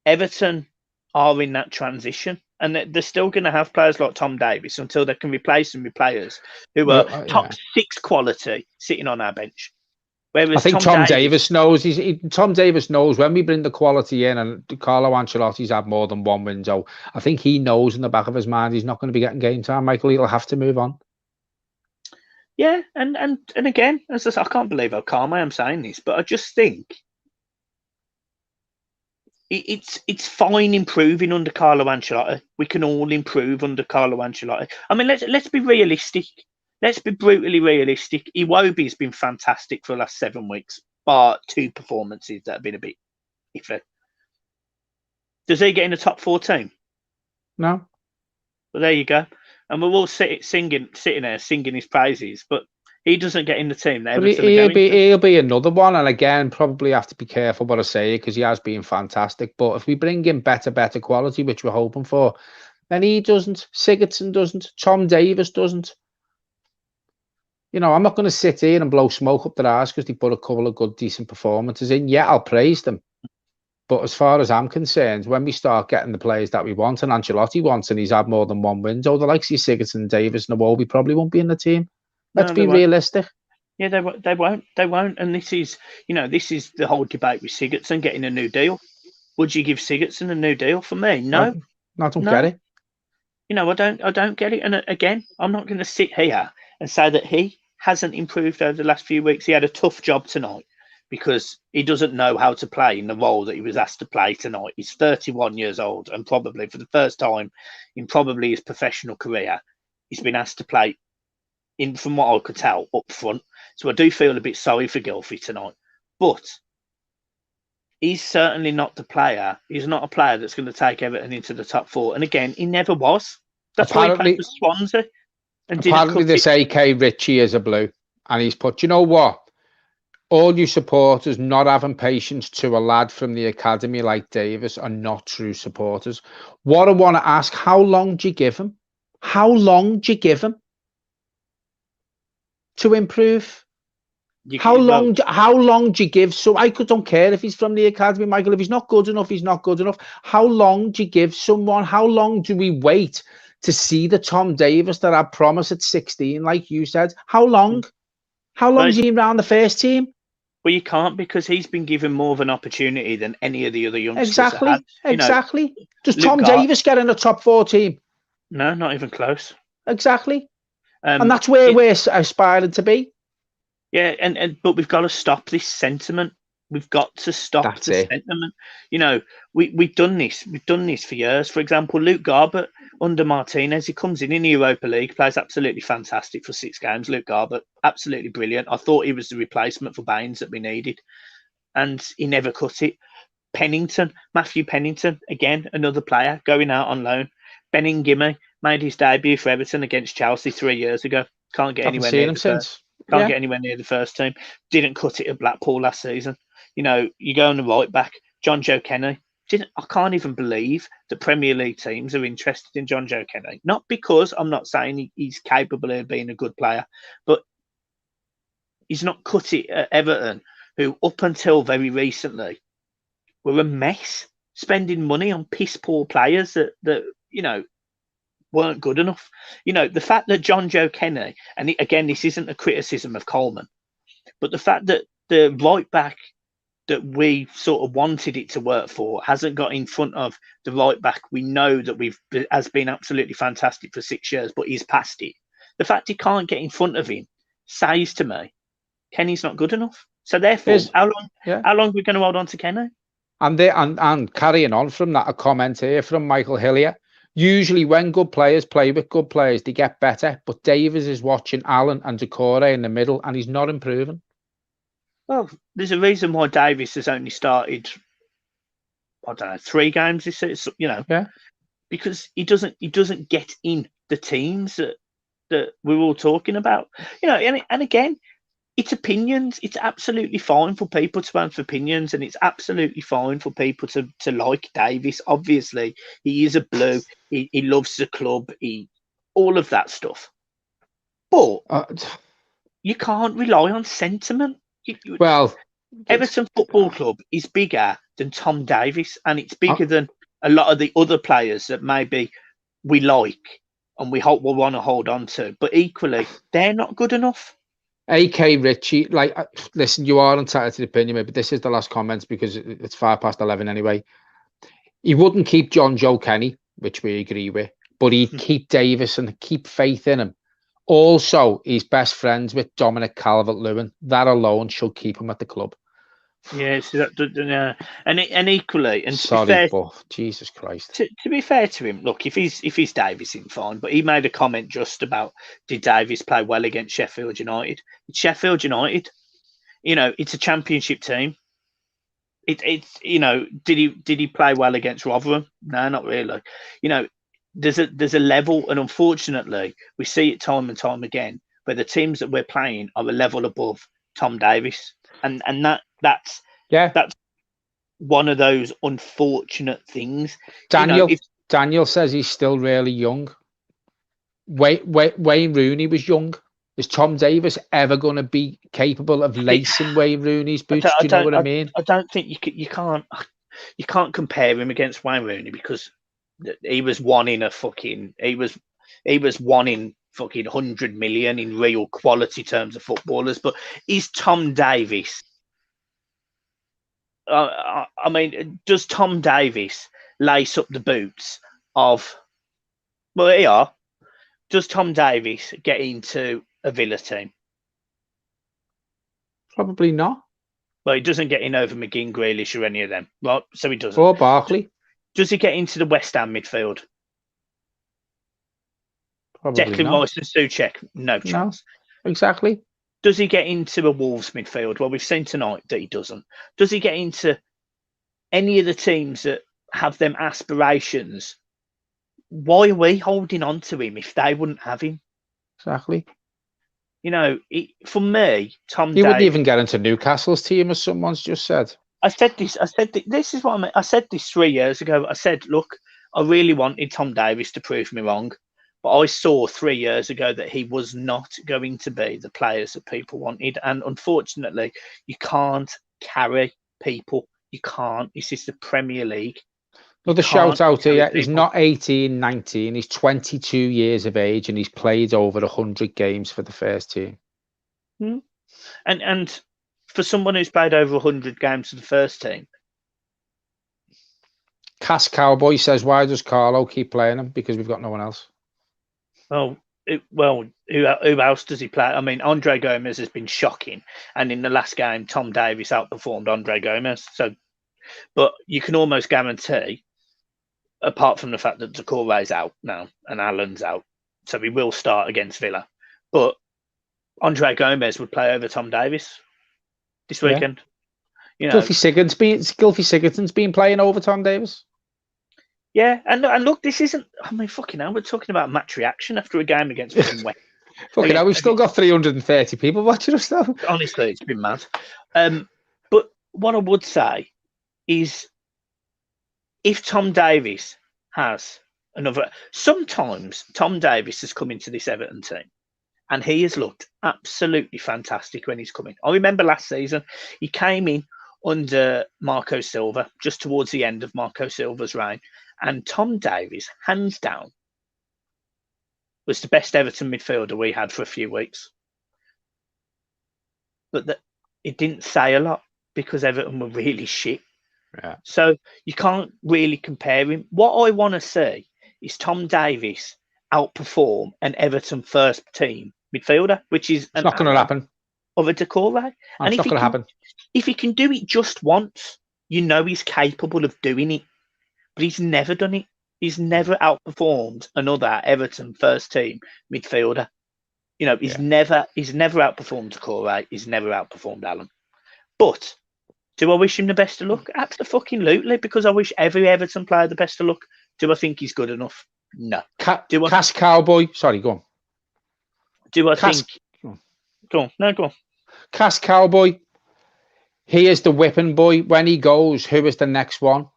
Everton are in that transition, and they're still going to have players like Tom Davies until they can replace them with players who are top 6 quality sitting on our bench. Whereas
I think Tom Davies knows Tom Davies knows when we bring the quality in, and Carlo Ancelotti's had more than one window. I think he knows in the back of his mind he's not going to be getting game time. Michael, he'll have to move on.
Yeah, and again, as I can't believe how calm I am saying this, but I just think it's fine improving under Carlo Ancelotti. We can all improve under Carlo Ancelotti. I mean, let's be realistic. Let's be brutally realistic. Iwobi has been fantastic for the last 7 weeks, bar 2 performances that have been a bit iffy. Does he get in the top 4 team?
No.
Well, there you go. And we're all sitting there singing his praises, but he doesn't get in the team.
He'll be another one, and again, probably have to be careful what I say because he has been fantastic. But if we bring in better quality, which we're hoping for, then he doesn't. Sigurdsson doesn't. Tom Davies doesn't. You know, I'm not going to sit here and blow smoke up their arse because they put a couple of good, decent performances in. Yeah, I'll praise them. But as far as I'm concerned, when we start getting the players that we want and Ancelotti wants, and he's had more than one window, the likes of Sigurdsson, Davies, and Iwobi probably won't be in the team. Let's be realistic.
Yeah, they won't. And this is the whole debate with Sigurdsson getting a new deal. Would you give Sigurdsson a new deal? For me, no.
I don't get it.
You know, I don't get it. And again, I'm not going to sit here and say that he hasn't improved over the last few weeks. He had a tough job tonight because he doesn't know how to play in the role that he was asked to play tonight. He's 31 years old, and probably for the first time in probably his professional career, he's been asked to play from what I could tell, up front. So I do feel a bit sorry for Gylfi tonight. But he's certainly not the player. He's not a player that's going to take Everton into the top 4. And again, he never was. That's why he played for Swansea. And
apparently this AK Richie is a blue. And he's put, you know what? All you supporters not having patience to a lad from the academy like Davis are not true supporters. What I want to ask, how long do you give him? How long do you give him to improve? How long do you give? So I don't care if he's from the academy, Michael. If he's not good enough, he's not good enough. How long do you give someone? How long do we wait to see the Tom Davies that I promised at 16, like you said? How long? How long is he around the first team?
Well, you can't, because he's been given more of an opportunity than any of the other youngsters.
Exactly. Does Tom Davies get in the top 4 team?
No, not even close.
Exactly. And that's where we're aspiring to be.
Yeah, but we've got to stop this sentiment. We've got to stop sentiment. You know, we've done this. We've done this for years. For example, Luke Garbett under Martinez, he comes in the Europa League, plays absolutely fantastic for 6 games. Luke Garbett, absolutely brilliant. I thought he was the replacement for Baines that we needed, and he never cut it. Matthew Pennington, again, another player going out on loan. Beningime made his debut for Everton against Chelsea 3 years ago. Can't get anywhere near him since. Can't get anywhere near the first team. Didn't cut it at Blackpool last season. You know, you go on the right back, John Joe Kenny. I can't even believe the Premier League teams are interested in John Joe Kenny. Not because I'm not saying he's capable of being a good player, but he's not cut it at Everton, who up until very recently were a mess, spending money on piss poor players that you know, weren't good enough. You know, the fact that John Joe Kenny, and again, this isn't a criticism of Coleman, but the fact that the right back that we sort of wanted it to work for hasn't got in front of the right back we know that has been absolutely fantastic for 6 years, but he's past it. The fact he can't get in front of him says to me, Kenny's not good enough. So therefore, how long are we going to hold on to Kenny?
And carrying on from that, a comment here from Michael Hillier. Usually when good players play with good players, they get better. But Davies is watching Allen and Decore in the middle, and he's not improving.
Well, there's a reason why Davies has only started, I don't know, 3 games this season, you know.
Yeah.
Because he doesn't get in the teams that we're all talking about. You know, and again, it's opinions. It's absolutely fine for people to have opinions, and it's absolutely fine for people to like Davis. Obviously, he is a blue. He loves the club. All of that stuff. But you can't rely on sentiment.
Well,
Everton Football Club is bigger than Tom Davis, and it's bigger than a lot of the other players that maybe we like and we hope we'll want to hold on to. But equally, they're not good enough.
AK Richie, like, listen, you are entitled to the opinion, but this is the last comments because it's 11:05 anyway. He wouldn't keep John Joe Kenny, which we agree with, but he'd keep Davis and keep faith in him. Also, he's best friends with Dominic Calvert-Lewin. That alone should keep him at the club.
Yeah, so and equally, and
sorry,
to be fair,
but Jesus Christ.
To be fair to him, look, if he's Davis, in fine. But he made a comment just about, did Davis play well against Sheffield United? It's Sheffield United, it's a championship team. It's did he play well against Rotherham? No, not really. There's a level, and unfortunately, we see it time and time again where the teams that we're playing are a level above Tom Davis, and that's one of those unfortunate things.
Daniel says he's still really young. Wayne Rooney was young. Is Tom Davis ever going to be capable of lacing Wayne Rooney's boots? Do you know what I mean?
I don't think you can't compare him against Wayne Rooney because he was one in fucking 100 million in real quality terms of footballers. But is Tom Davis? I mean, does Tom Davis lace up the boots of? Well, they are. Does Tom Davis get into a Villa team?
Probably not.
Well, he doesn't get in over McGinn, Grealish, or any of them. Right, so he doesn't.
Or Barkley.
Does he get into the West Ham midfield?
Probably
Declan Rice and Souček? No chance.
No, exactly.
Does he get into a Wolves midfield? Well, we've seen tonight that he doesn't. Does he get into any of the teams that have them aspirations? Why are we holding on to him if they wouldn't have him?
Exactly.
For me, Tom
Davis, wouldn't even get into Newcastle's team, as someone's just said.
I said this is what I mean. I said this 3 years ago. I said, look, I really wanted Tom Davis to prove me wrong. But I saw 3 years ago that he was not going to be the players that people wanted. And unfortunately, you can't carry people. You can't. This is the Premier League.
Another shout out here. He's not 18, 19. He's 22 years of age and he's played over 100 games for the first team.
And for someone who's played over 100 games for the first team.
Cass Cowboy says, why does Carlo keep playing him? Because we've got no one else.
Who else does he play? I mean, Andre Gomez has been shocking. And in the last game, Tom Davis outperformed Andre Gomez. But you can almost guarantee, apart from the fact that Doucouré's out now and Allen's out, so he will start against Villa. But Andre Gomez would play over Tom Davis this weekend.
Gylfi Sigurdsson's been playing over Tom Davis.
Yeah, and look, this isn't. I mean, fucking hell, we're talking about match reaction after a game against West.
Fucking hell, we've still got 330 people watching us though.
Honestly, it's been mad. But what I would say is, if Tom Davis has another, sometimes Tom Davis has come into this Everton team and he has looked absolutely fantastic when he's coming. I remember last season, he came in under Marco Silva, just towards the end of Marco Silva's reign. And Tom Davis, hands down, was the best Everton midfielder we had for a few weeks. But it didn't say a lot because Everton were really shit.
Yeah.
So you can't really compare him. What I want to see is Tom Davis outperform an Everton first team midfielder, which is
not going to happen.
Of a Doucouré.
And it's not going to happen.
If he can do it just once, he's capable of doing it. But he's never done it. He's never outperformed another Everton first team midfielder. He's never outperformed Doucouré. He's never outperformed Allen. But do I wish him the best of luck? Absolutely, because I wish every Everton player the best of luck. Do I think he's good enough? No.
Cass Cowboy. Sorry, go on.
Do I think? Go on. No, go on.
Cass Cowboy, he is the whipping boy. When he goes, who is the next one?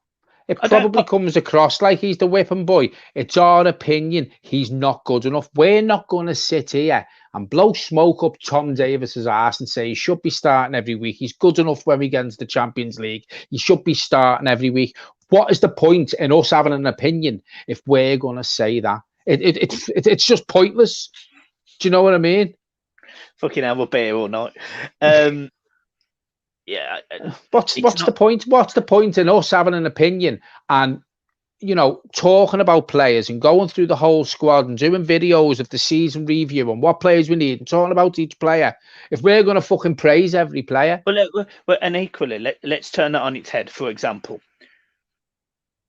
It probably comes across like he's the whipping boy. It's our opinion. He's not good enough. We're not going to sit here and blow smoke up Tom Davis's ass and say he should be starting every week. He's good enough when we get into the Champions League. He should be starting every week. What is the point in us having an opinion if we're going to say that? It's just pointless. Do you know what I mean?
Fucking hell, we'll be here all night. Yeah.
What's the point? What's the point in us having an opinion and, you know, talking about players and going through the whole squad and doing videos of the season review and what players we need and talking about each player if we're going to fucking praise every player?
Well, and equally, let's turn that on its head. For example,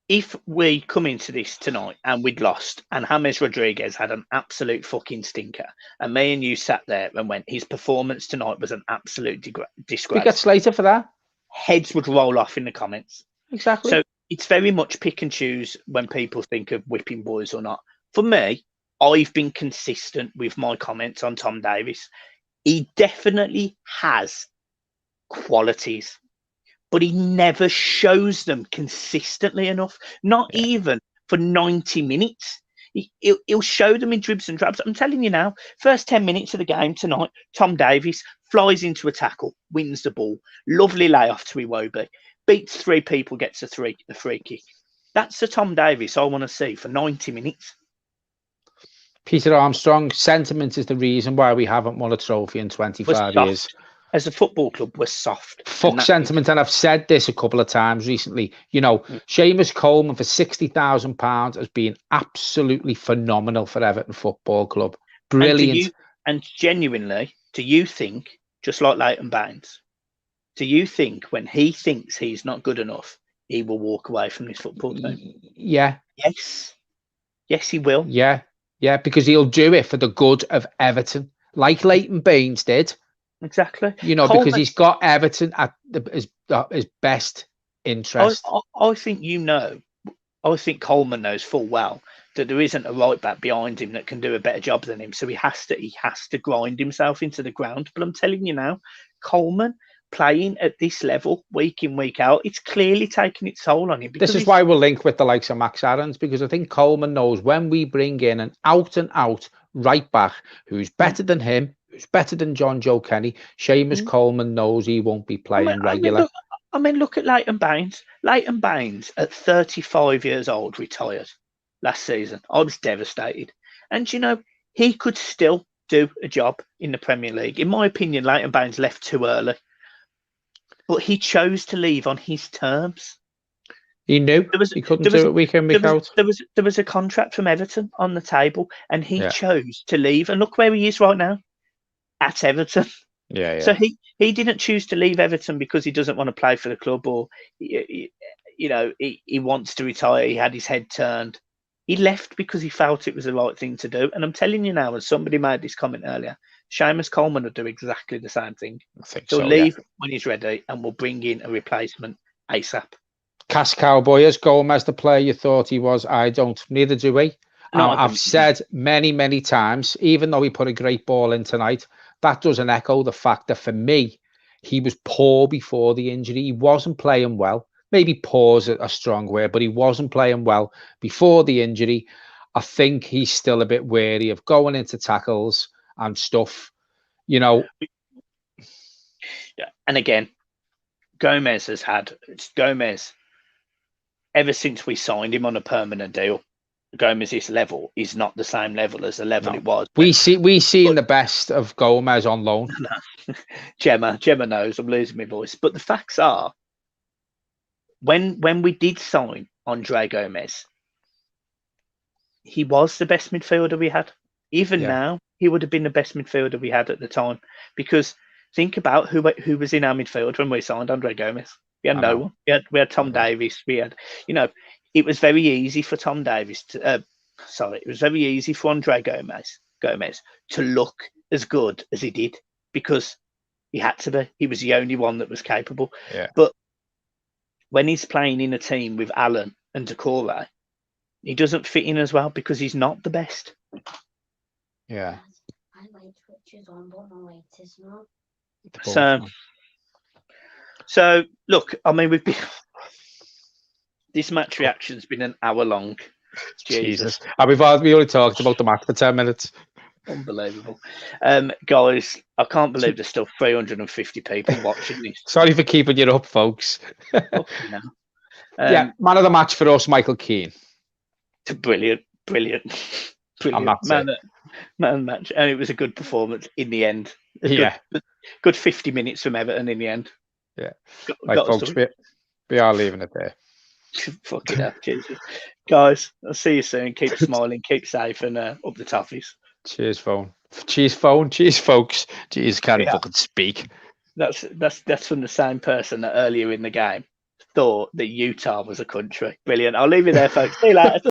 if we come into this tonight and we'd lost and James Rodriguez had an absolute fucking stinker and me and you sat there and went, his performance tonight was an absolute disgrace.
We get slated for that.
Heads would roll off in the comments.
Exactly.
So it's very much pick and choose when people think of whipping boys or not. For me, I've been consistent with my comments on Tom Davies. He definitely has qualities, but he never shows them consistently enough, not even for 90 minutes. He'll show them in dribs and drabs. I'm telling you now, first 10 minutes of the game tonight, Tom Davies flies into a tackle, wins the ball, lovely layoff to Iwobi, beats 3 people, gets a free kick. That's the Tom Davies I want to see for 90 minutes. Peter
Armstrong, sentiment is the reason why we haven't won a trophy in 25 years.
As a football club, we're soft.
Fuck sentiment, and I've said this a couple of times recently. You know, Seamus Coleman for £60,000 has been absolutely phenomenal for Everton Football Club. Brilliant.
And genuinely, do you think, just like Leighton Baines, do you think when he thinks he's not good enough, he will walk away from this football team?
Yeah.
Yes. Yes, he will.
Yeah. Yeah, because he'll do it for the good of Everton, like Leighton Baines did.
Exactly.
You know, Coleman, because he's got Everton at his best interest.
I think I think Coleman knows full well that there isn't a right back behind him that can do a better job than him. So he has to grind himself into the ground. But I'm telling you now, Coleman playing at this level week in, week out, it's clearly taking its toll on him.
This is why we'll link with the likes of Max Aarons, because I think Coleman knows when we bring in an out and out right back who's better than him, who's better than John Joe Kenny, Seamus Coleman knows he won't be playing regular.
Look at Leighton Baines. Leighton Baines at 35 years old retired last season. I was devastated. And, you know, he could still do a job in the Premier League. In my opinion, Leighton Baines left too early. But he chose to leave on his terms.
He knew he couldn't do it week in, week out.
There was a contract from Everton on the table, and he chose to leave. And look where he is right now, at Everton.
Yeah.
So he didn't choose to leave Everton because he doesn't want to play for the club, or he wants to retire. He had his head turned. He left because he felt it was the right thing to do. And I'm telling you now, as somebody made this comment earlier, Seamus Coleman will do exactly the same thing.
I think
He'll leave when he's ready, and we'll bring in a replacement ASAP.
Cass Cowboy, is Gomez the player you thought he was? I don't. Neither do we. No, I've said many, many times, even though he put a great ball in tonight, that doesn't echo the fact that for me, he was poor before the injury. He wasn't playing well. Maybe poor is a strong word, but he wasn't playing well before the injury. I think he's still a bit wary of going into tackles and stuff, you know.
Yeah. And again, Gomez, ever since we signed him on a permanent deal, Gomez's level is not the same level as the level it was.
We seen the best of Gomez on loan.
Gemma knows I'm losing my voice. But the facts are, when we did sign Andre Gomez, he was the best midfielder we had. Even now, he would have been the best midfielder we had at the time. Because think about who was in our midfield when we signed Andre Gomez. We had no one. We had Tom Davies. We had, it was very easy for Tom Davies to. It was very easy for Andre Gomez to look as good as he did because he had to be. He was the only one that was capable.
Yeah.
But when he's playing in a team with Allen and Decore, he doesn't fit in as well because he's not the best.
Yeah.
My light switch is on, but my light is not.
So look, I mean, we've been this match reaction's been an hour long. Jesus.
And we only talked about the match for 10 minutes.
Unbelievable. Guys, I can't believe there's still 350 people watching this.
Sorry for keeping you up, folks.
Yeah,
man of the match for us, Michael Keane.
Brilliant. Man of the match. And it was a good performance in the end. Good 50 minutes from Everton in the end.
Yeah. Folks, we are leaving it there.
Fucking hell, Jesus. Guys, I'll see you soon. Keep smiling, keep safe, and up the Toffees.
Cheers, phone. Cheers, folks. Jeez, can't fucking speak.
That's from the same person that earlier in the game thought that Utah was a country. Brilliant. I'll leave you there, folks. See you later.